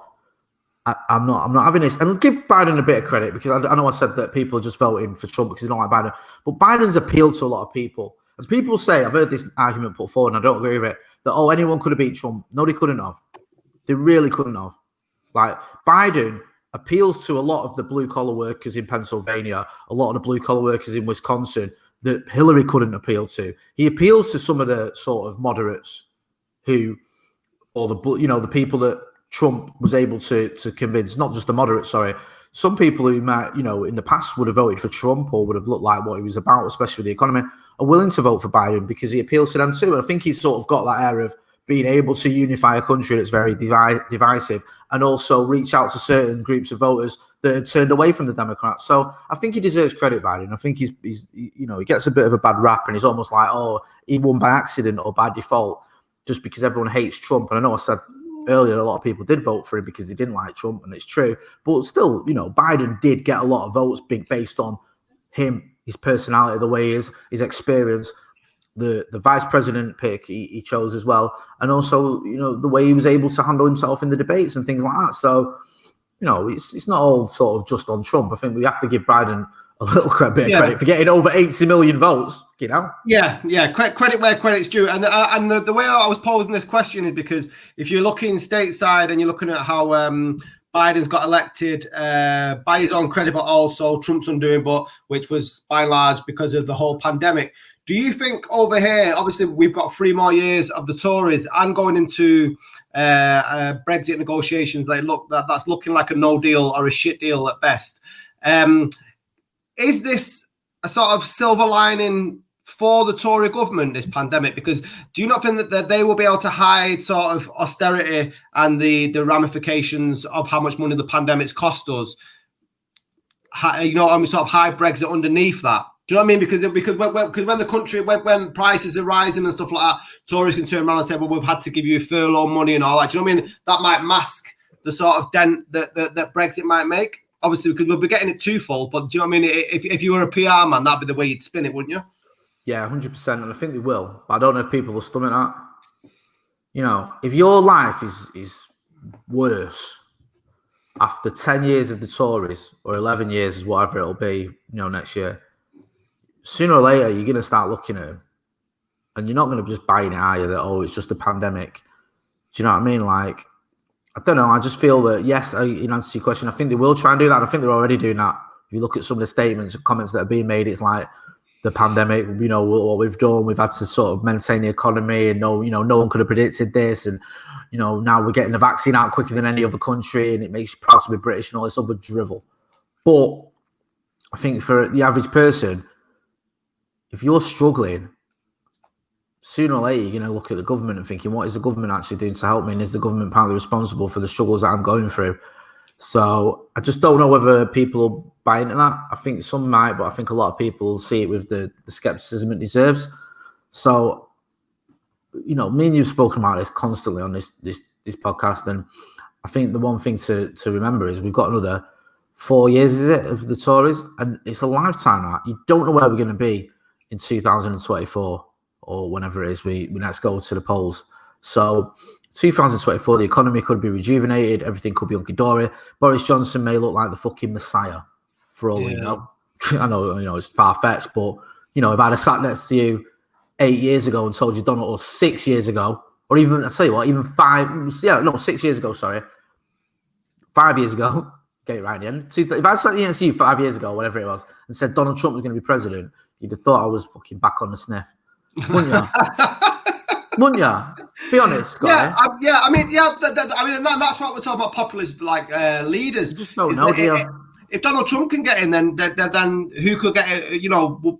[SPEAKER 2] I'm not having this. And give Biden a bit of credit, because I know I said that people are just voting for Trump because they don't like Biden. But Biden's appealed to a lot of people. And people say, I've heard this argument put forward, and I don't agree with it, that, anyone could have beat Trump. No, they couldn't have. They really couldn't have. Like, Biden appeals to a lot of the blue-collar workers in Pennsylvania, a lot of the blue-collar workers in Wisconsin that Hillary couldn't appeal to. He appeals to some of the sort of moderates the people that Trump was able to convince, not just the moderates, sorry. Some people who might, in the past would have voted for Trump or would have looked like what he was about, especially with the economy, are willing to vote for Biden because he appeals to them too. And I think he's sort of got that air of being able to unify a country that's very divisive, and also reach out to certain groups of voters that had turned away from the Democrats. So I think he deserves credit, Biden. I think he gets a bit of a bad rap, and he's almost like, he won by accident or by default just because everyone hates Trump. And I know I said earlier a lot of people did vote for him because they didn't like Trump, and it's true. But still, Biden did get a lot of votes based on him, his personality, the way he is, his experience. The vice president pick he chose as well, and also the way he was able to handle himself in the debates and things like that. So it's not all sort of just on Trump. I think we have to give Biden a little bit of credit for getting over 80 million votes. Yeah. Credit where credit's due. And the way I was posing this question is because if you're looking stateside and you're looking at how Biden's got elected by his own credit, but also Trump's undoing, which was by and large because of the whole pandemic. Do you think over here, obviously we've got 3 more years of the Tories and going into Brexit negotiations, that's looking like a no deal or a shit deal at best. Is this a sort of silver lining for the Tory government, this pandemic? Because do you not think that they will be able to hide sort of austerity and the ramifications of how much money the pandemic's cost us? Sort of hide Brexit underneath that. Do you know what I mean? Because when the country, when prices are rising and stuff like that, Tories can turn around and say, well, we've had to give you furlough money and all that. Do you know what I mean? That might mask the sort of dent that Brexit might make. Obviously, because we'll be getting it twofold. But do you know what I mean? If you were a PR man, that'd be the way you'd spin it, wouldn't you? Yeah, 100%. And I think they will. But I don't know if people will stomach that. If your life is worse after 10 years of the Tories, or 11 years, whatever it'll be, next year, sooner or later, you're going to start looking at them. And you're not going to just buy it, are you? That, it's just a pandemic. Do you know what I mean? Like, I don't know. I just feel that, yes, in answer to your question, I think they will try and do that. I think they're already doing that. If you look at some of the statements and comments that are being made, it's like the pandemic, what we've done, we've had to sort of maintain the economy, and no one could have predicted this. And, now we're getting the vaccine out quicker than any other country, and it makes you proud to be British and all this other drivel. But I think for the average person, if you're struggling, sooner or later, you're going to look at the government and thinking, what is the government actually doing to help me? And is the government partly responsible for the struggles that I'm going through? So I just don't know whether people will buy into that. I think some might, but I think a lot of people see it with the skepticism it deserves. So, me and you've spoken about this constantly on this podcast. And I think the one thing to remember is we've got another 4 years, is it, of the Tories? And it's a lifetime now. You don't know where we're going to be in 2024 or whenever it is we next go to the polls. So 2024, the economy could be rejuvenated. Everything could be hunky-dory. Boris Johnson may look like the fucking messiah for all we know. I know, it's far-fetched, but, if I'd have sat next to you 8 years ago and told you Donald, or 6 years ago, or even, I'll tell you what, even 6 years ago, sorry, 5 years ago, get it right in the end. If I sat next to you 5 years ago, whatever it was, and said Donald Trump was going to be president, you'd have thought I was fucking back on the sniff. Wouldn't you? Wouldn't you? Be honest, Scott.
[SPEAKER 1] I mean, that's what we're talking about, populist leaders.
[SPEAKER 2] You just don't know, do you?
[SPEAKER 1] If Donald Trump can get in, then who could get it?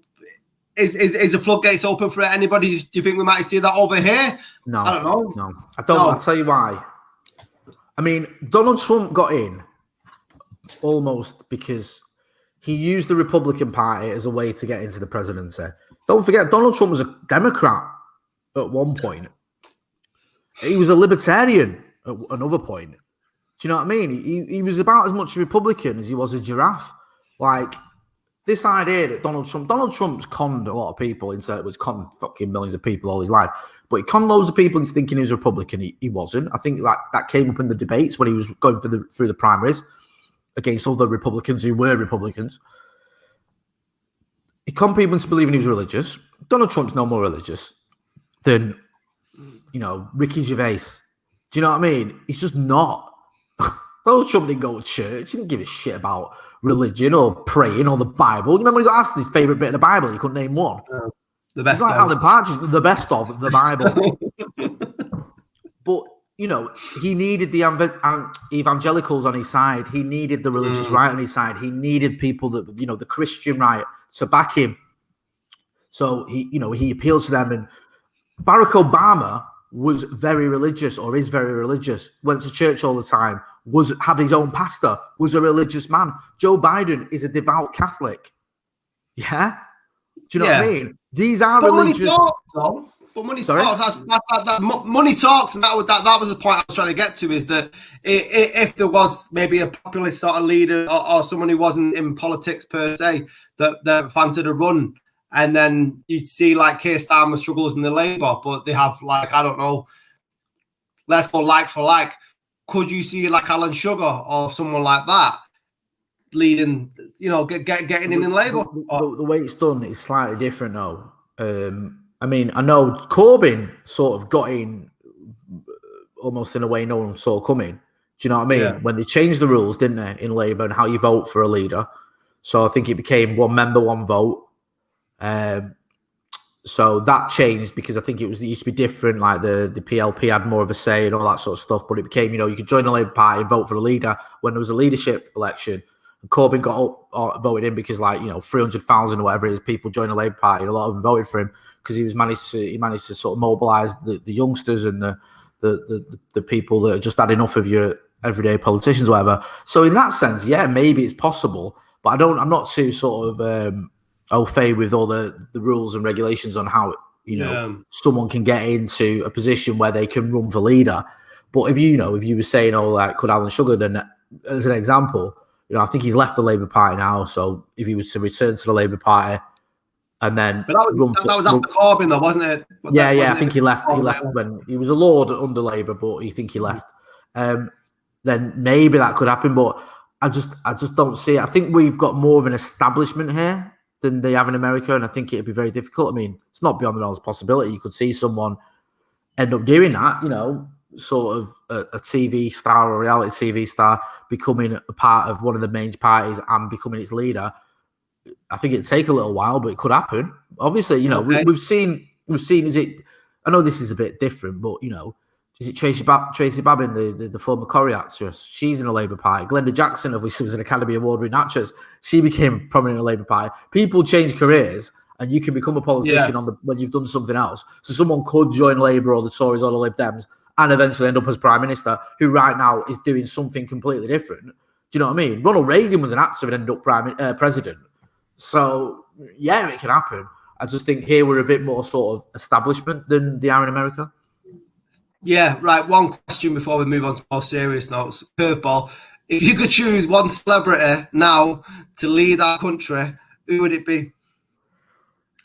[SPEAKER 1] Is the floodgates open for anybody? Do you think we might see that over here?
[SPEAKER 2] No,
[SPEAKER 1] I don't know.
[SPEAKER 2] No, I don't. I'll tell you why. I mean, Donald Trump got in almost because he used the Republican Party as a way to get into the presidency. Don't forget, Donald Trump was a Democrat at one point. He was a libertarian at another point. Do you know what I mean? He was about as much a Republican as he was a giraffe. Like, this idea that Donald Trump's conned a lot of people into, was conned fucking millions of people all his life, but he conned loads of people into thinking he was a Republican. He wasn't. I think that came up in the debates when he was going through the primaries against other Republicans who were Republicans. He conned people into believing he was religious. Donald Trump's no more religious than, Ricky Gervais. Do you know what I mean? He's just not. Donald Trump didn't go to church. He didn't give a shit about religion or praying or the Bible. You remember when he got asked his favourite bit of the Bible? He couldn't name one.
[SPEAKER 1] The best.
[SPEAKER 2] He's like Alan Partridge, the best of the Bible. But, he needed the evangelicals on his side. He needed the religious right on his side. He needed people that, the Christian right to back him. So he appealed to them. And Barack Obama was very religious, or is very religious, went to church all the time, had his own pastor, was a religious man. Joe Biden is a devout Catholic. Yeah? Do you know what I mean? These are religious.
[SPEAKER 1] But money talks. Money talks, and that was the point I was trying to get to, is that if there was maybe a populist sort of leader or someone who wasn't in politics per se that fancied a run, and then you'd see like Keir Starmer struggles in the Labour, but they have I don't know, let's go like for like. Could you see like Alan Sugar or someone like that leading, getting in Labour?
[SPEAKER 2] The way it's done is slightly different though. I mean, I know Corbyn sort of got in almost in a way no one saw coming. Do you know what I mean? Yeah. When they changed the rules, didn't they, in Labour and how you vote for a leader. So I think it became one member, one vote. So that changed because I think it used to be different. Like the PLP had more of a say and all that sort of stuff. But it became, you could join the Labour Party and vote for a leader when there was a leadership election. And Corbyn got voted in because 300,000 or whatever it is people joined the Labour Party. And a lot of them voted for him because he managed to sort of mobilise the youngsters and the people that just had enough of your everyday politicians or whatever. So in that sense, yeah, maybe it's possible. But I'm not too sort of au fait with all the rules and regulations on how someone can get into a position where they can run for leader. But if you were saying, could Alan Sugar, then as an example, I think he's left the Labour Party now. So if he was to return to the Labour Party and then
[SPEAKER 1] that was after Corbyn though, wasn't it?
[SPEAKER 2] I think he left. He left when he was a Lord under Labour, but I think he left. Then maybe that could happen, but I just don't see it. I think we've got more of an establishment here than they have in America, and I think it'd be very difficult. I mean, it's not beyond the realms of possibility. You could see someone end up doing that, sort of a TV star or a reality TV star becoming a part of one of the main parties and becoming its leader. I think it'd take a little while, but it could happen. Obviously, we've seen. Is it? I know this is a bit different, but is it Tracy Babin, the former Corrie actress? She's in the Labour Party. Glenda Jackson, obviously, was an Academy Award-winning actress. She became prominent in the Labour Party. People change careers, and you can become a politician when you've done something else. So someone could join Labour or the Tories or the Lib Dems and eventually end up as Prime Minister, who right now is doing something completely different. Do you know what I mean? Ronald Reagan was an actor and ended up president. So, yeah, it can happen. I just think here we're a bit more sort of establishment than they are in America.
[SPEAKER 1] Yeah, right. One question before we move on to more serious notes. Curveball. If you could choose one celebrity now to lead our country, who would it be?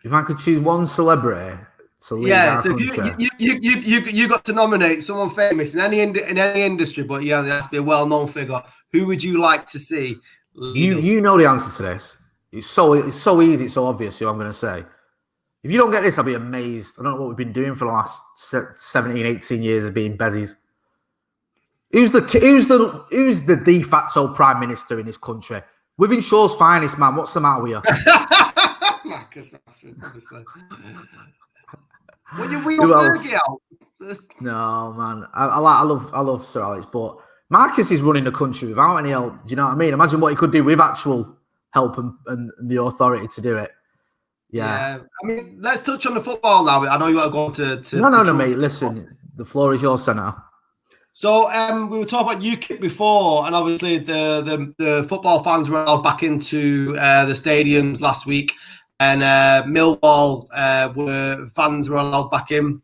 [SPEAKER 2] If I could choose one celebrity to lead our country.
[SPEAKER 1] You got to nominate someone famous in any industry, but it has to be a well-known figure. Who would you like to see?
[SPEAKER 2] You know the answer to this. It's so easy, it's so obvious. Who I'm going to say. If you don't get this, I'll be amazed. I don't know what we've been doing for the last 17, 18 years of being bezies. Who's the de facto prime minister in this country? Within Shaw's finest, man. What's the matter with you?
[SPEAKER 1] Marcus Rashford, obviously. When you wheel Fergie out.
[SPEAKER 2] No, man. I love Sir Alex, but Marcus is running the country without any help. Do you know what I mean? Imagine what he could do with actual help and the authority to do it. Yeah.
[SPEAKER 1] I mean, let's touch on the football now. I know you want to go to
[SPEAKER 2] No, mate. Listen, the floor is yours, Senator.
[SPEAKER 1] So we were talking about UKIP before, and obviously the football fans were allowed back into the stadiums last week, and Millwall fans were allowed back in,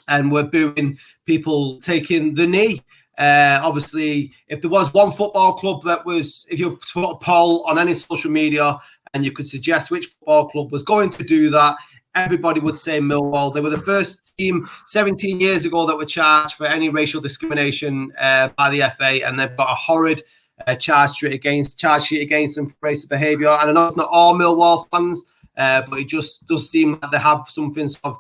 [SPEAKER 1] and were booing people taking the knee. Obviously, if there was one football club that was, if you put a poll on any social media and you could suggest which football club was going to do that, everybody would say Millwall. They were the first team 17 years ago that were charged for any racial discrimination by the FA, and they've got a horrid charge sheet against them for racist behaviour. And I know it's not all Millwall fans, but it just does seem like they have something sort of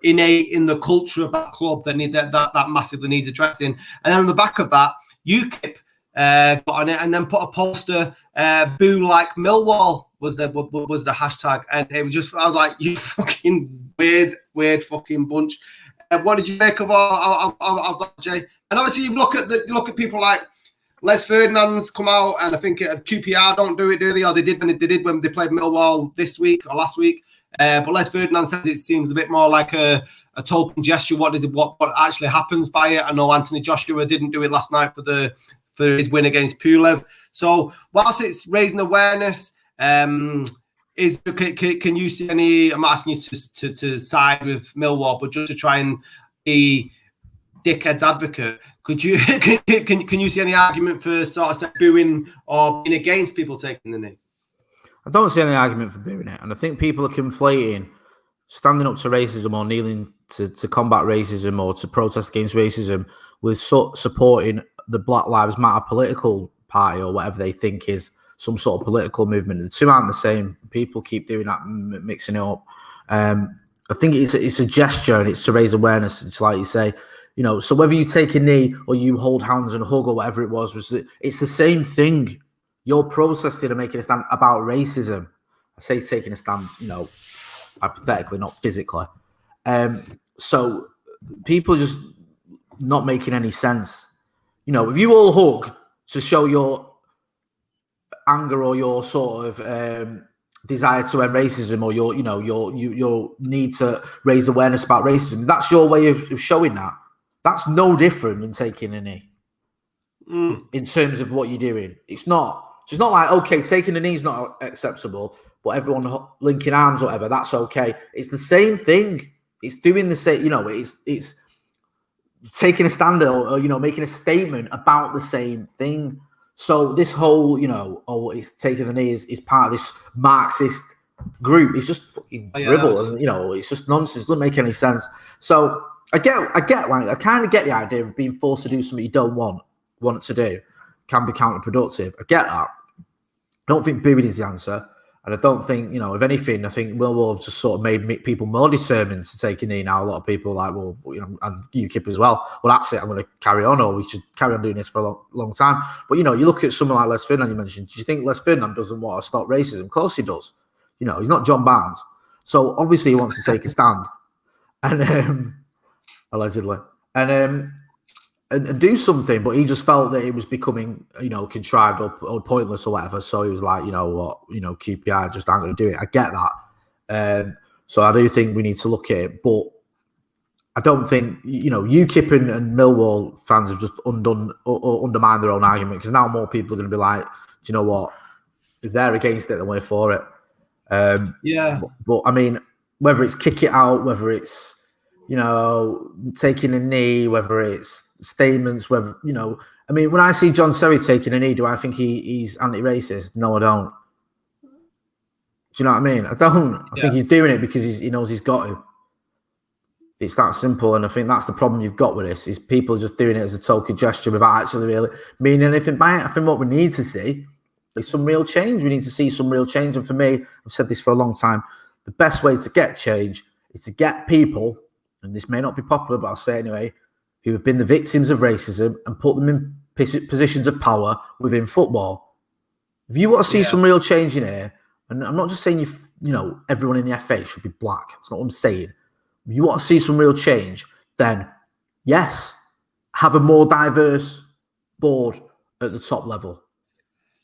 [SPEAKER 1] innate in the culture of that club that massively needs addressing. And then on the back of that, UKIP got on it and then put a poster, "Boo like Millwall" was the hashtag, and it was just, I was like, you fucking weird fucking bunch. What did you make of that, Jay? And obviously you look at people like Les Ferdinand's come out, and I think QPR don't do it, do they? Or they did when they played Millwall this week or last week. But Les Ferdinand says it seems a bit more like a token gesture. What actually happens by it? I know Anthony Joshua didn't do it last night for his win against Pulev. So whilst it's raising awareness, can you see any? I'm not asking you to side with Millwall, but just to try and be dickhead's advocate, could you can you see any argument for sort of booing or being against people taking the knee?
[SPEAKER 2] I don't see any argument for doing it. And I think people are conflating standing up to racism or kneeling to combat racism or to protest against racism with supporting the Black Lives Matter political party or whatever they think is some sort of political movement. The two aren't the same. People keep doing that, mixing it up. I think it's a gesture and it's to raise awareness. It's like you say, so whether you take a knee or you hold hands and hug or whatever it was it's the same thing. You're protesting and making a stand about racism. I say taking a stand, hypothetically, not physically. So people just not making any sense. If you all hug to show your anger or your sort of desire to end racism or your need to raise awareness about racism, that's your way of showing that. That's no different than taking a knee in terms of what you're doing. It's not like, okay, taking a knee is not acceptable, but everyone linking arms or whatever, that's okay. It's the same thing. It's doing the same, it's taking a stand or making a statement about the same thing. So this whole, it's taking the knee is part of this Marxist group. It's just fucking drivel, and it's just nonsense. It doesn't make any sense. So I kind of get the idea of being forced to do something you don't want to do can be counterproductive. I get that. I don't think booing is the answer. And I don't think, if anything, I think Millwall have just sort of made people more determined to take a knee now. A lot of people are like, and UKIP as well. Well, that's it. I'm going to carry on, or we should carry on doing this for a long time. But, you look at someone like Les Ferdinand you mentioned. Do you think Les Ferdinand doesn't want to stop racism? Of course he does. He's not John Barnes. So obviously he wants to take a stand. And allegedly. And do something, but he just felt that it was becoming, contrived or pointless or whatever. So he was like, QPR just aren't going to do it. I get that. So I do think we need to look at it, but I don't think, UKIP and Millwall fans have just undermined their own argument, because now more people are going to be like, do you know what? If they're against it, then we're for it. But I mean, whether it's kick it out, whether it's, taking a knee, whether it's statements, whether, I mean, when I see John Serry taking a knee, do I think he's anti-racist? No, I don't. Do you know what I mean? I don't. I think he's doing it because he knows he's got to. It's that simple, and I think that's the problem you've got with this, is people just doing it as a token gesture without actually really meaning anything by it. I think what we need to see is some real change. We need to see some real change, and for me, I've said this for a long time, the best way to get change is to get people, and this may not be popular, but I'll say it anyway, who have been the victims of racism and put them in positions of power within football. If you want to see some real change in here, and I'm not just saying everyone in the FA should be black. That's not what I'm saying. If you want to see some real change, then yes, have a more diverse board at the top level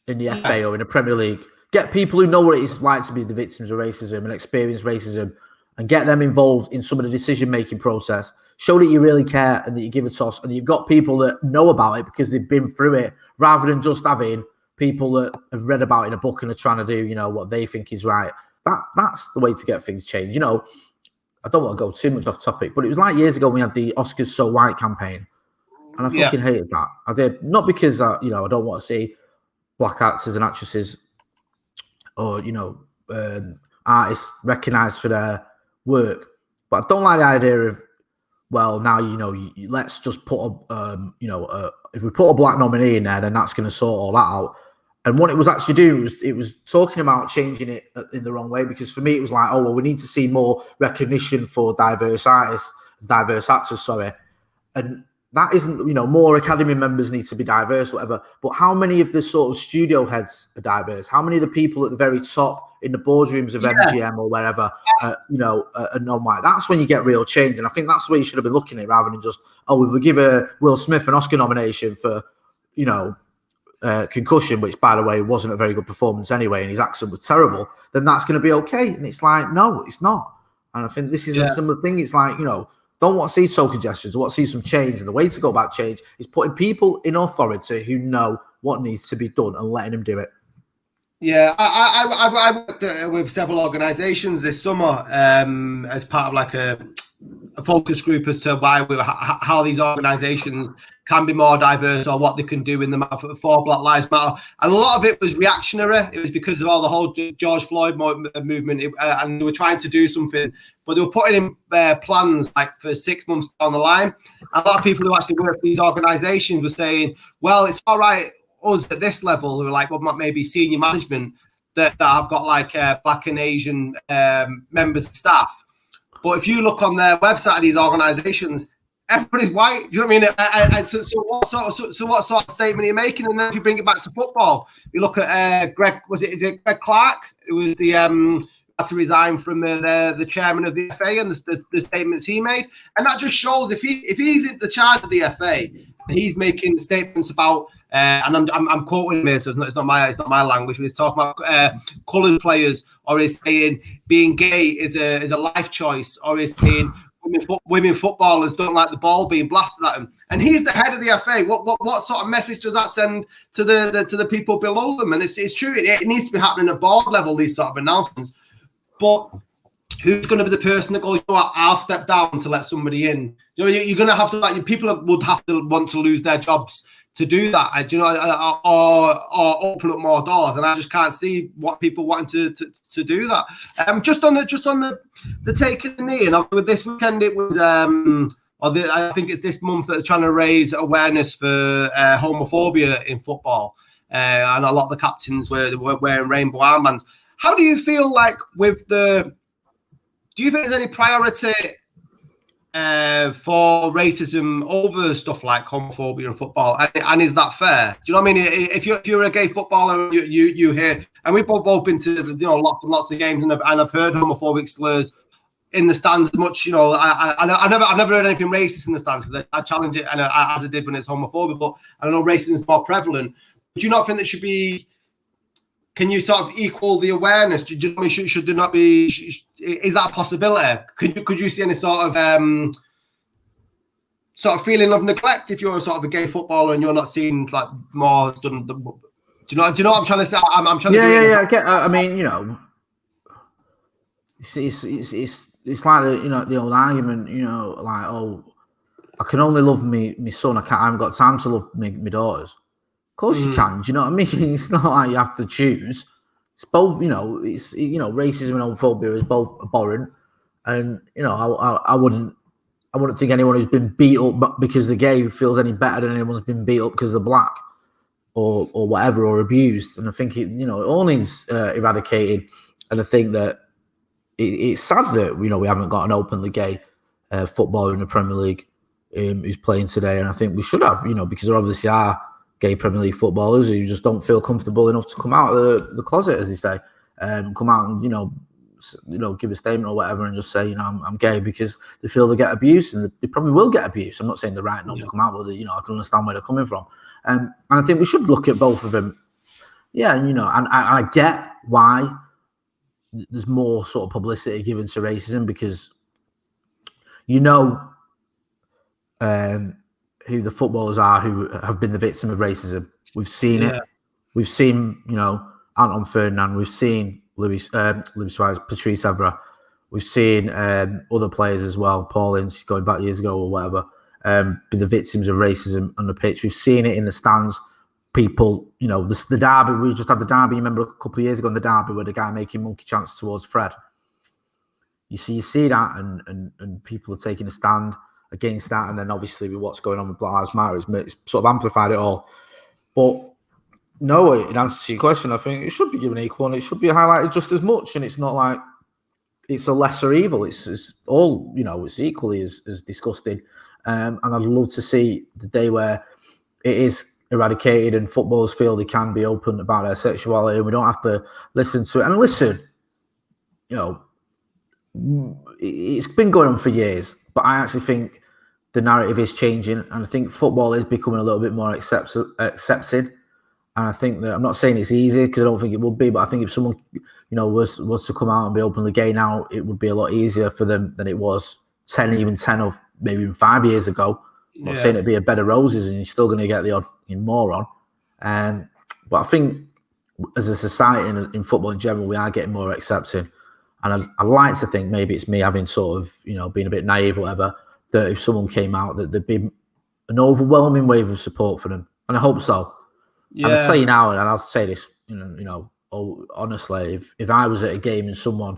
[SPEAKER 2] in the FA or in the Premier League. Get people who know what it is like to be the victims of racism and experience racism, and get them involved in some of the decision-making process. Show that you really care and that you give a toss, and you've got people that know about it because they've been through it, rather than just having people that have read about it in a book and are trying to do, what they think is right. That's the way to get things changed. I don't want to go too much off topic, but it was like years ago when we had the Oscars So White campaign, and I fucking hated that. I did, not because I don't want to see black actors and actresses or artists recognised for their work, but I don't like the idea of, well, now let's just put if we put a black nominee in there, then that's going to sort all that out. And what it was actually doing was it was talking about changing it in the wrong way, because for me it was like, oh well, we need to see more recognition for diverse artists, diverse actors, and that isn't, more Academy members need to be diverse, whatever. But how many of the sort of studio heads are diverse? How many of the people at the very top in the boardrooms of MGM or wherever, are non-white? That's when you get real change. And I think that's where you should have been looking at, rather than just, we would give Will Smith an Oscar nomination for, Concussion, which, by the way, wasn't a very good performance anyway, and his accent was terrible. Then that's going to be okay. And it's like, no, it's not. And I think this is a similar thing. It's like, don't want to see token gestures. I want to see some change. And the way to go about change is putting people in authority who know what needs to be done and letting them do it.
[SPEAKER 1] Yeah, I worked with several organisations this summer as part of like a focus group as to how these organisations can be more diverse, or what they can do in the for Black Lives Matter. And a lot of it was reactionary. It was because of all the whole George Floyd movement, and they were trying to do something, but they were putting in plans like for 6 months down the line. And a lot of people who actually work for these organisations were saying, well, it's all right, us at this level, who are like, well, maybe senior management that have got like black and Asian members of staff. But if you look on their website of these organisations, everybody's white. Do you know what I mean? So what sort of statement are you making? And then if you bring it back to football, you look at Greg. Is it Greg Clark, who was the had to resign from the chairman of the FA, and the statements he made, and that just shows if he's in the charge of the FA, he's making statements about. And I'm quoting him here, so it's not my language. We're talking about coloured players, or he's saying being gay is a life choice, or he's saying women footballers don't like the ball being blasted at them. And he's the head of the FA. What sort of message does that send to the people below them? And it's true. It needs to be happening at board level, these sort of announcements. But who's going to be the person that goes, you know what, I'll step down to let somebody in? You're going to have to, people would have to want to lose their jobs to do that, or open up more doors, and I just can't see what people wanting to do that. Just on the taking the knee, and with this weekend it was, I think it's this month that they're trying to raise awareness for homophobia in football, and a lot of the captains were wearing rainbow armbands. How do you feel like do you think there's any priority for racism over stuff like homophobia in football, and is that fair? Do you know what I mean? If you're a gay footballer, you hear, and we've both been to lots and lots of games, and I've heard homophobic slurs in the stands as much. I've never heard anything racist in the stands, because I challenge it, and as I did when it's homophobic. But I know racism is more prevalent. Do you not think there should be can you sort of equal the awareness? Do you know what I mean? Should there not be? Is that a possibility? Could you see any sort of feeling of neglect if you're sort of a gay footballer and you're not seeing like more done? Do you know what I'm trying to say? I'm trying to.
[SPEAKER 2] I mean, you know, it's like the old argument, you know, like, oh, I can only love me son. I haven't got time to love me daughters. Of course you can. Do you know what I mean? It's not like you have to choose. It's both, you know. It's, you know, racism and homophobia is both abhorrent, and you know, I wouldn't think anyone who's been beat up because they're gay feels any better than anyone who's been beat up because they're black or whatever, or abused. And I think it all needs eradicated. And I think that it's sad that, you know, we haven't got an openly gay footballer in the Premier League who's playing today. And I think we should have, you know, because there obviously are gay Premier League footballers who just don't feel comfortable enough to come out of the closet, as they say, come out and, you know, give a statement or whatever and just say, you know, I'm gay, because they feel they get abuse, and they probably will get abuse. I'm not saying they're right not to come out, but you know, I can understand where they're coming from. And I think we should look at both of them. Yeah, and you know, and I get why there's more sort of publicity given to racism, because you know who the footballers are who have been the victim of racism. We've seen it. We've seen, you know, Anton Ferdinand. We've seen Luis Suarez, Patrice Evra. We've seen other players as well, Paul Ince, going back years ago or whatever, be the victims of racism on the pitch. We've seen it in the stands. People, you know, the derby. We just had the derby. You remember a couple of years ago in the derby where the guy making monkey chants towards Fred. You see that, and people are taking a stand against that, and then obviously with what's going on with Black Lives Matter, it's sort of amplified it all. But no, in answer to your question, I think it should be given equal, and it should be highlighted just as much. And it's not like it's a lesser evil. It's all, you know, it's equally as disgusting. And I'd love to see the day where it is eradicated and footballers feel they can be open about their sexuality, and we don't have to listen to it. And listen, you know, it's been going on for years, but I actually think the narrative is changing, and I think football is becoming a little bit more accepted. And I think that, I'm not saying it's easy, because I don't think it would be, but I think if someone, you know, was to come out and be openly gay now, it would be a lot easier for them than it was 10 or maybe even 5 years ago. I'm not saying it'd be a bed of roses and you're still going to get the odd moron. But I think as a society and in football in general, we are getting more accepting. And I like to think, maybe it's me having sort of, you know, being a bit naive or whatever, that if someone came out, that there'd be an overwhelming wave of support for them. And I hope so. Yeah. And I'll tell you now, and I'll say this, you know, honestly, if I was at a game and someone,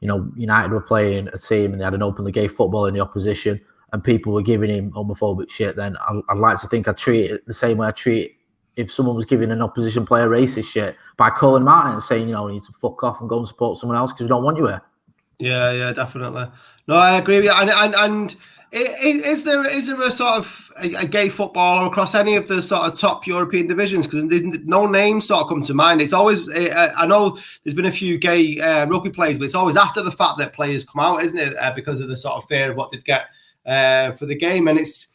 [SPEAKER 2] you know, United were playing a team and they had an openly gay footballer in the opposition and people were giving him homophobic shit, then I'd like to think I'd treat it the same way I treat if someone was giving an opposition player racist shit, by calling him out and saying, you know, you need to fuck off and go and support someone else because we don't want you here. Yeah,
[SPEAKER 1] definitely. No, I agree with you. And is there a sort of a gay footballer across any of the sort of top European divisions? Because no names sort of come to mind. It's always, I know there's been a few gay rugby players, but it's always after the fact that players come out, isn't it? Because of the sort of fear of what they'd get for the game. And it's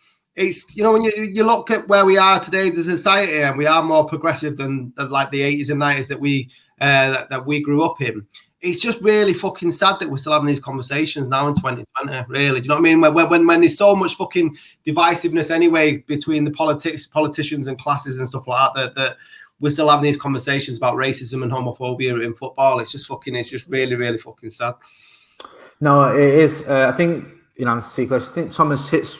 [SPEAKER 1] you know, when you look at where we are today as a society, and we are more progressive than like the 80s and 90s that we grew up in. It's just really fucking sad that we're still having these conversations now in 2020. Really, do you know what I mean? When there's so much fucking divisiveness anyway between the politicians and classes and stuff like that we're still having these conversations about racism and homophobia in football. It's just really, really fucking sad.
[SPEAKER 2] No, it is. I think, you know, answer to your question, I think Thomas hits.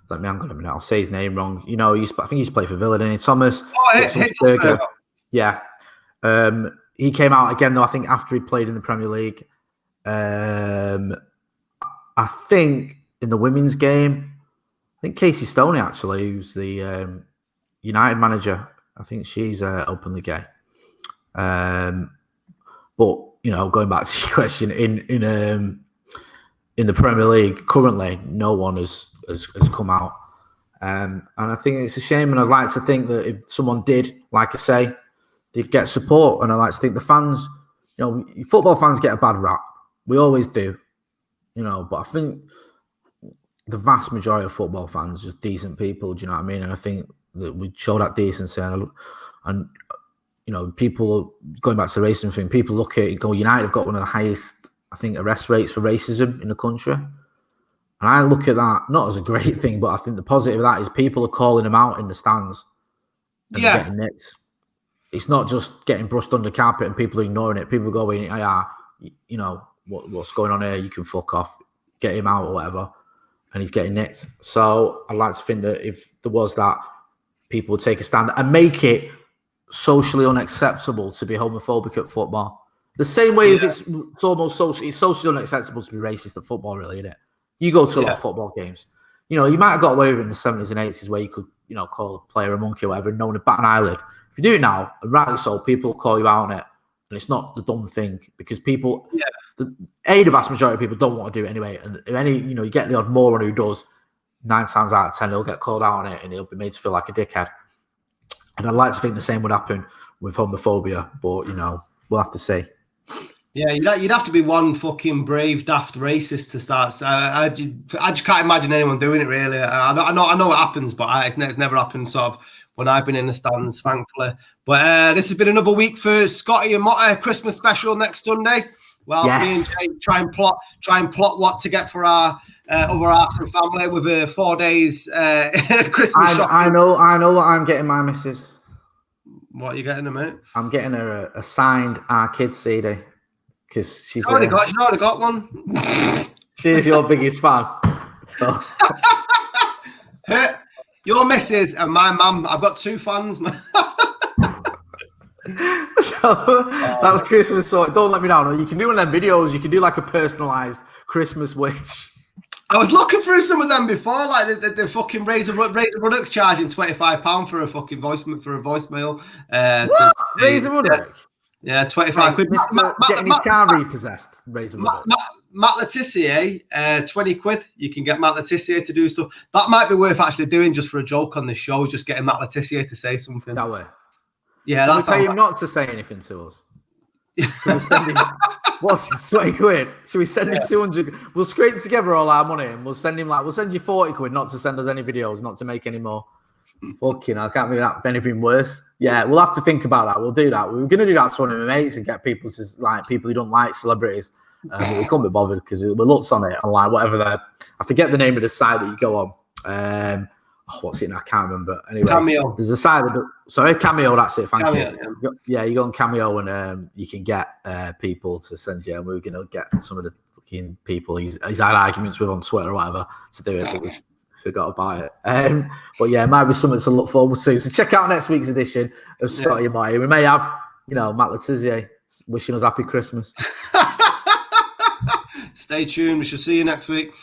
[SPEAKER 2] Let me hang on a minute. I'll say his name wrong. You know, I think he's played for Villa, didn't he? Thomas. Yeah. He came out again, though, I think, after he played in the Premier League. I think in the women's game, I think Casey Stoney, actually, who's the United manager, I think she's openly gay. But, you know, going back to your question, in the Premier League, currently, no one has come out. And I think it's a shame, and I'd like to think that if someone did, like I say, they'd get support. And I like to think the fans, you know, football fans get a bad rap. We always do, you know, but I think the vast majority of football fans are just decent people, do you know what I mean? And I think that we show that decency. And people going back to the racism thing. People look at United have got one of the highest, I think, arrest rates for racism in the country. And I look at that not as a great thing, but I think the positive of that is people are calling them out in the stands and they're getting nicked. It's not just getting brushed under the carpet and people ignoring it. People going, what's going on here? You can fuck off, get him out or whatever. And he's getting nicked. So I'd like to think that if there was that, people would take a stand and make it socially unacceptable to be homophobic at football. The same way as it's almost socially unacceptable to be racist at football, really, isn't it? You go to a lot of football games. You might have got away with it in the 70s and 80s where you could, call a player a monkey or whatever and no one would bat an eyelid. If you do it now, and rightly so, people call you out on it. And it's not the dumb thing because people, the vast majority of people don't want to do it anyway. And if you get the odd moron who does, 9 times out of 10, he'll get called out on it and he'll be made to feel like a dickhead. And I'd like to think the same would happen with homophobia, but, we'll have to see.
[SPEAKER 1] Yeah, you'd have to be one fucking brave, daft racist to start. I just can't imagine anyone doing it, really. I know it happens, but it's never happened sort of when I've been in the stands, thankfully. But this has been another week for Scotty and Motty Christmas special next Sunday. Well, me and Jay try and plot what to get for our other half and family with 4 days Christmas shopping.
[SPEAKER 2] I know what I'm getting my missus.
[SPEAKER 1] What are you getting her, mate?
[SPEAKER 2] I'm getting her a signed Our Kids CD because she's
[SPEAKER 1] already got one.
[SPEAKER 2] She's your biggest fan. So
[SPEAKER 1] your missus and my mum. I've got 2 fans.
[SPEAKER 2] So that's Christmas. So don't let me down. You can do one of them videos. You can do like a personalized Christmas wish.
[SPEAKER 1] I was looking through some of them before, like the fucking Razor Ruddock's charging £25 for a fucking voicemail.
[SPEAKER 2] What? Razor Ruddock?
[SPEAKER 1] Yeah, 25 quid.
[SPEAKER 2] Getting his car repossessed. Razor Ruddock.
[SPEAKER 1] Matt Letitia, 20 quid. You can get Matt Letitia to do stuff. That might be worth actually doing just for a joke on this show. Just getting Matt Letitia to say something.
[SPEAKER 2] That way.
[SPEAKER 1] Yeah,
[SPEAKER 2] that's pay him not to say anything to us. What's 20 quid? Should we send him 200? We'll scrape together all our money and we'll send you 40 quid not to send us any videos, not to make any more. Fucking, I can't believe that anything worse. Yeah, we'll have to think about that. We'll do that. We were going to do that to one of my mates and get people who don't like celebrities. But we couldn't be bothered because we looked on it and like whatever I forget the name of the site that you go on. What's it now? I can't remember. Anyway,
[SPEAKER 1] Cameo.
[SPEAKER 2] There's a site Cameo. That's it. Thank
[SPEAKER 1] Cameo,
[SPEAKER 2] you. Yeah, you go on Cameo and you can get people to send you. And we're going to get some of the fucking people he's had arguments with on Twitter or whatever to do it, but we forgot about it. But yeah, it might be something to look forward to. So check out next week's edition of Scotty and Motty. We may have, Matt Letitia wishing us happy Christmas.
[SPEAKER 1] Stay tuned. We shall see you next week.